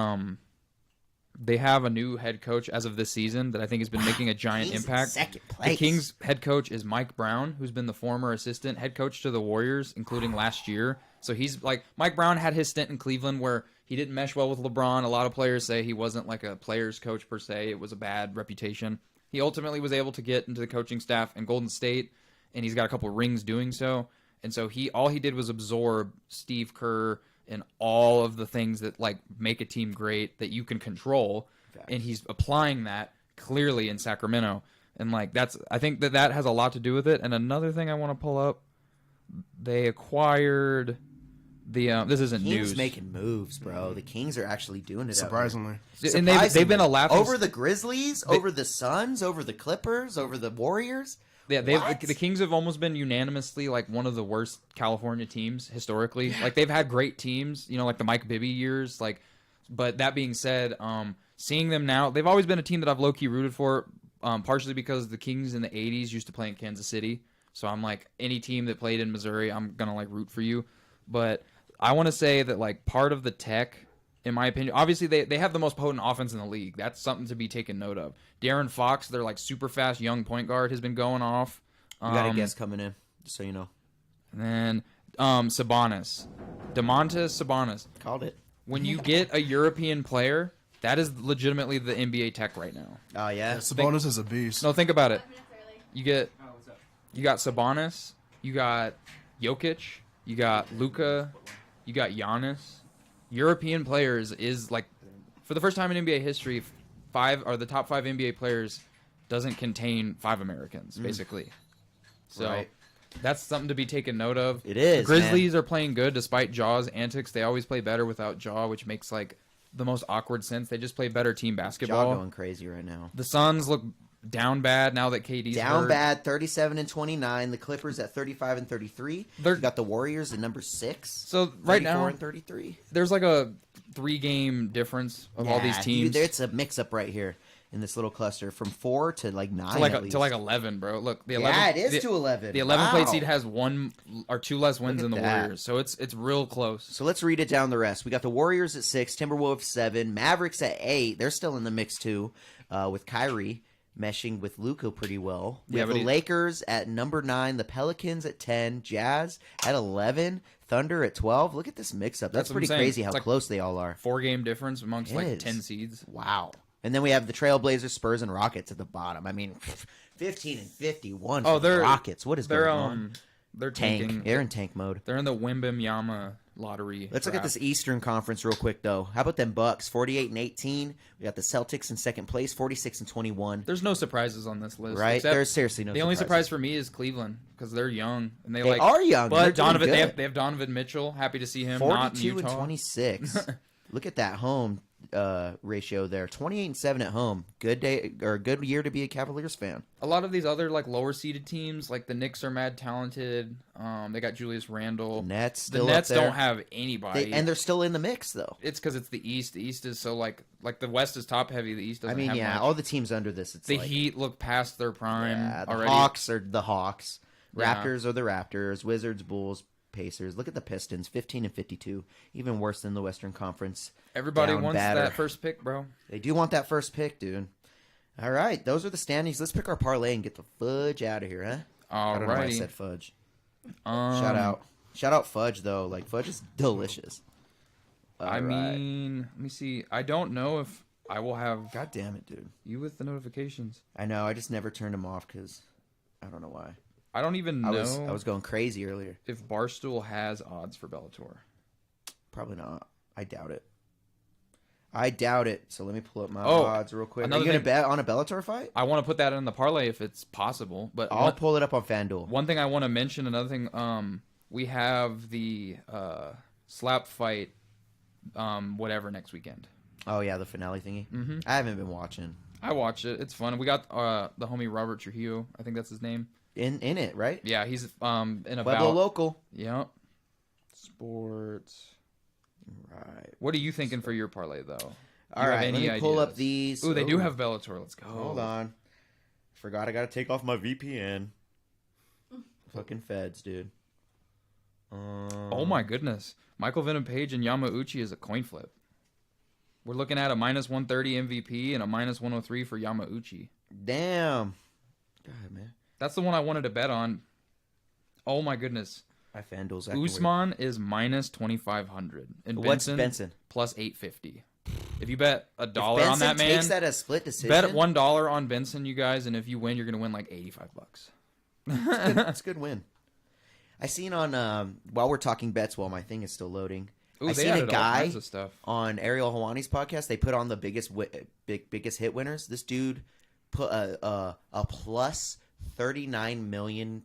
they have a new head coach as of this season that I think has been making a giant impact. Second place. The Kings head coach is Mike Brown, who's been the former assistant head coach to the Warriors, including last year. So he's like, Mike Brown had his stint in Cleveland where he didn't mesh well with LeBron. A lot of players say he wasn't like a player's coach per se. It was a bad reputation. He ultimately was able to get into the coaching staff in Golden State, and he's got a couple rings doing so. And so all he did was absorb Steve Kerr and all of the things that like make a team great that you can control. Exactly. And he's applying that clearly in Sacramento. And like I think that has a lot to do with it. And another thing I want to pull up, they acquired the this isn't Kings news. Making moves, bro. The Kings are actually doing it. Surprisingly. And they've been a laughing over the Grizzlies, over the Suns, over the Clippers, over the Warriors. Yeah, the Kings have almost been unanimously like one of the worst California teams historically. Like they've had great teams, you know, like the Mike Bibby years. Like, but that being said, seeing them now, they've always been a team that I've low key rooted for. partially because the Kings in the 80s used to play in Kansas City. So I'm like, any team that played in Missouri, I'm going to like root for you. But I want to say that like part of the tech, in my opinion, obviously they have the most potent offense in the league. That's something to be taken note of. De'Aaron Fox, their like super fast young point guard, has been going off. You got a guess coming in, just so you know. And then Sabonis. Domantas Sabonis. Called it. When you get a European player, that is legitimately the NBA tech right now. Oh, yeah? Sabonis is a beast. No, think about it. You got Sabonis, you got Jokic, you got Luka, you got Giannis. European players is like, for the first time in NBA history, the top 5 NBA players doesn't contain 5 Americans, basically. So right. That's something to be taken note of. It is. The Grizzlies are playing good despite Jaw's antics. They always play better without Jaw, which makes like the most awkward sense. They just play better team basketball. Jaw going crazy right now. The Suns look down bad now that KD's down hurt. bad, 37-29. The Clippers at 35-33. You got the Warriors at number 6. So right now, 34-33. There's like a 3-game difference of all these teams. It's a mix-up right here in this little cluster from 4 to like 9 to like 11, bro. Look, the 11. Yeah, it is to 11. The 11 played seed has 1 or 2 less wins than the Warriors, so it's real close. So let's read it down the rest. We got the Warriors at 6, Timberwolves 7, Mavericks at 8. They're still in the mix too, with Kyrie meshing with Luka pretty well. We have the Lakers at number 9, the Pelicans at 10, Jazz at 11, Thunder at 12. Look at this mix-up. That's pretty crazy how close they all are. 4-game difference amongst like 10 seeds. Wow. And then we have the Trailblazers, Spurs, and Rockets at the bottom. I mean, 15-51 for the Rockets. What is going on? They're tanking. They're in tank mode. They're in the Wembanyama lottery. Let's look at this Eastern Conference real quick, though. How about them Bucks? 48-18. We got the Celtics in second place, 46-21. There's no surprises on this list, right? There's seriously no. The only surprise for me is Cleveland because they're young and they are young. But Donovan, they have Donovan Mitchell. Happy to see him. 42-26. Look at that home ratio there. 28-7 at home. Good day or good year to be a Cavaliers fan. A lot of these other like lower seeded teams, like the Knicks, are mad talented. They got Julius Randle. The Nets don't have anybody, and they're still in the mix though. It's because it's the East. The East is so like the West is top heavy. The East doesn't. Have much. All the teams under this. It's the Heat look past their prime. Yeah, the already. Hawks are the Hawks. Raptors are the Raptors. Wizards, Bulls, Pacers. Look at the Pistons, 15-52, even worse than the Western Conference. Everybody wants that first pick, bro. They do want that first pick, dude. All right, those are the standings. Let's pick our parlay and get the fudge out of here, huh? All I don't know why I said fudge. Shout out fudge though. Like fudge is delicious. Mean, let me see. I don't know if I will have. God damn it, dude! You with the notifications. I know. I just never turned them off because I don't know why. I don't even know. I was going crazy earlier. If Barstool has odds for Bellator. Probably not. I doubt it. So let me pull up my odds real quick. Are you going to bet on a Bellator fight? I want to put that in the parlay if it's possible. But I'll pull it up on FanDuel. One thing I want to mention, another thing, we have the slap fight, whatever, next weekend. Oh, yeah, the finale thingy? Mm-hmm. I haven't been watching. I watched it. It's fun. We got the homie Robert Trujillo. I think that's his name. In it, right? Yeah, he's in a Pueblo local. Yep. Sports. Right. What are you thinking for your parlay, though? All right, let me pull up these. Ooh, they do have Bellator. Let's go. Hold on. Forgot I got to take off my VPN. Fucking feds, dude. Oh, my goodness. Michael Venom Page and Yamauchi is a coin flip. We're looking at a -130 MVP and a -103 for Yamauchi. Damn. God, man. That's the one I wanted to bet on. Oh, my goodness. My FanDuel's Usman is -2,500. And what's Benson? Plus 850. If you bet $1 on that man, takes that as split decision. Bet $1 on Benson, you guys, and if you win, you're gonna win like $85. That's a good win. I seen on while we're talking bets, while my thing is still loading. Ooh, I seen a guy of stuff. on Ariel Helwani's podcast. They put on the biggest hit winners. This dude put a plus 39 million.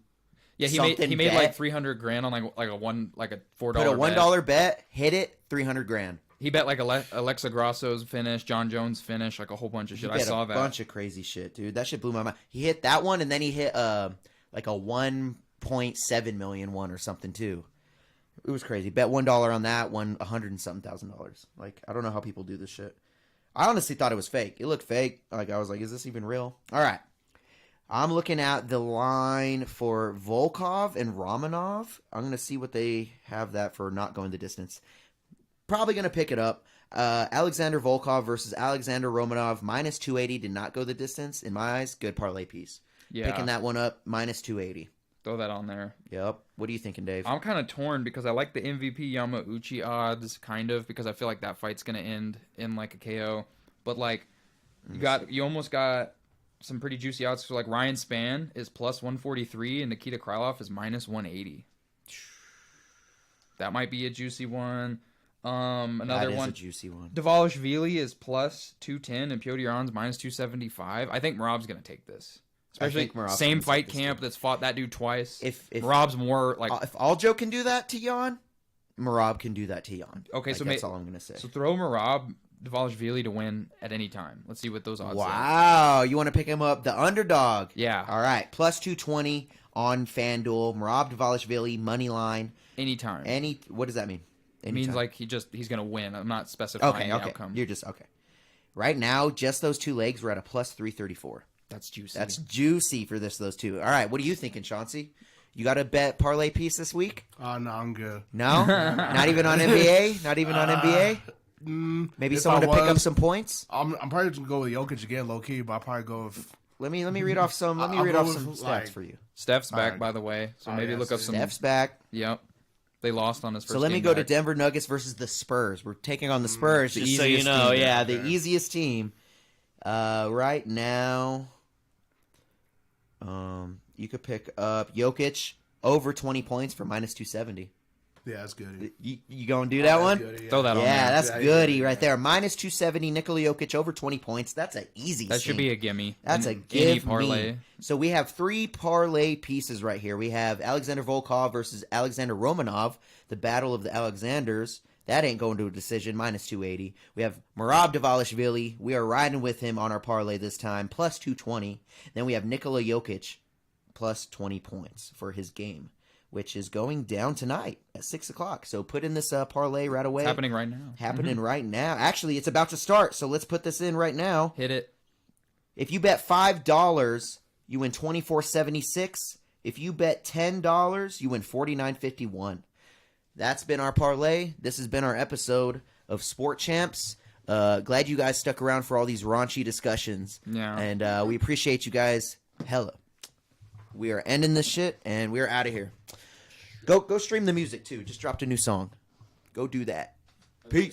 Yeah, he made like $300,000 on like a $4. Put a $1 bet, hit it, $300,000. He bet like Alexa Grasso's finish, John Jones' finish, like a whole bunch of shit. I saw that. A bunch of crazy shit, dude. That shit blew my mind. He hit that one, and then he hit like a 1.7 million one or something too. It was crazy. Bet $1 on that, won $100 and something thousand. Like I don't know how people do this shit. I honestly thought it was fake. It looked fake. Like, I was like, is this even real? All right. I'm looking at the line for Volkov and Romanov. I'm going to see what they have that for not going the distance. Probably going to pick it up. Alexander Volkov versus Alexander Romanov, minus 280, did not go the distance. In my eyes, good parlay piece. Yeah. Picking that one up, minus 280. Throw that on there. Yep. What are you thinking, Dave? I'm kind of torn because I like the MVP Yamauchi odds, kind of, because I feel like that fight's going to end in like a KO. But like, you almost got some pretty juicy odds. So like Ryan Spann is plus 143 and Nikita Krylov is minus 180. That might be a juicy one. Another one. A juicy one. Dvalishvili is plus 210 and Piotr Yan's minus 275. I think Merab's going to take this. Especially same fight camp that's fought that dude twice. If Merab's more like... if Aljo can do that to Yan, Merab can do that to Yan. Okay, like, so that's all I'm going to say. So throw Merab, Dvalishvili to win at any time. Let's see what those odds are. Wow. You want to pick him up? The underdog. Yeah. All right. Plus 220 on FanDuel. Merab Dvalishvili, money line. Anytime. What does that mean? It means like he's going to win. I'm not specifying the outcome. You're just, okay. Right now, just those two legs, we're at a plus 334. That's juicy. That's juicy for those two. All right. What are you thinking, Chauncey? You got a bet parlay piece this week? No, I'm good. No? Not even on NBA? Not even on NBA? Maybe someone to pick up some points? I'm probably just going to go with Jokic again, low-key, but I'll probably go with... Let me read off some stats for you. Steph's back, by the way. So maybe look up some... Steph's back. Yep. They lost on his first So let me game go back. to Denver Nuggets versus the Spurs. We're taking on the Spurs, just so you easiest know. team. Yeah, the easiest team. Right now, you could pick up Jokic over 20 points for minus 270. Yeah, that's good. You going to do that one? Good, yeah. Throw that on Yeah, there. that's goody right there. Minus 270, Nikola Jokic over 20 points. That's an easy That should scene. be a gimme. That's a Any give parlay. me. So we have 3 parlay pieces right here. We have Alexander Volkov versus Alexander Romanov, the battle of the Alexanders. That ain't going to a decision, minus 280. We have Merab Dvalishvili. We are riding with him on our parlay this time, plus 220. Then we have Nikola Jokic, plus 20 points for his game, which is going down tonight at 6 o'clock. So put in this parlay right away. It's happening right now. Happening right now. Actually, it's about to start, so let's put this in right now. Hit it. If you bet $5, you win $24.76. If you bet $10, you win $49.51. That's been our parlay. This has been our episode of Sport Champs. Glad you guys stuck around for all these raunchy discussions. Yeah. And we appreciate you guys. Hella. We are ending this shit, and we're out of here. Go stream the music, too. Just dropped a new song. Go do that. Peace.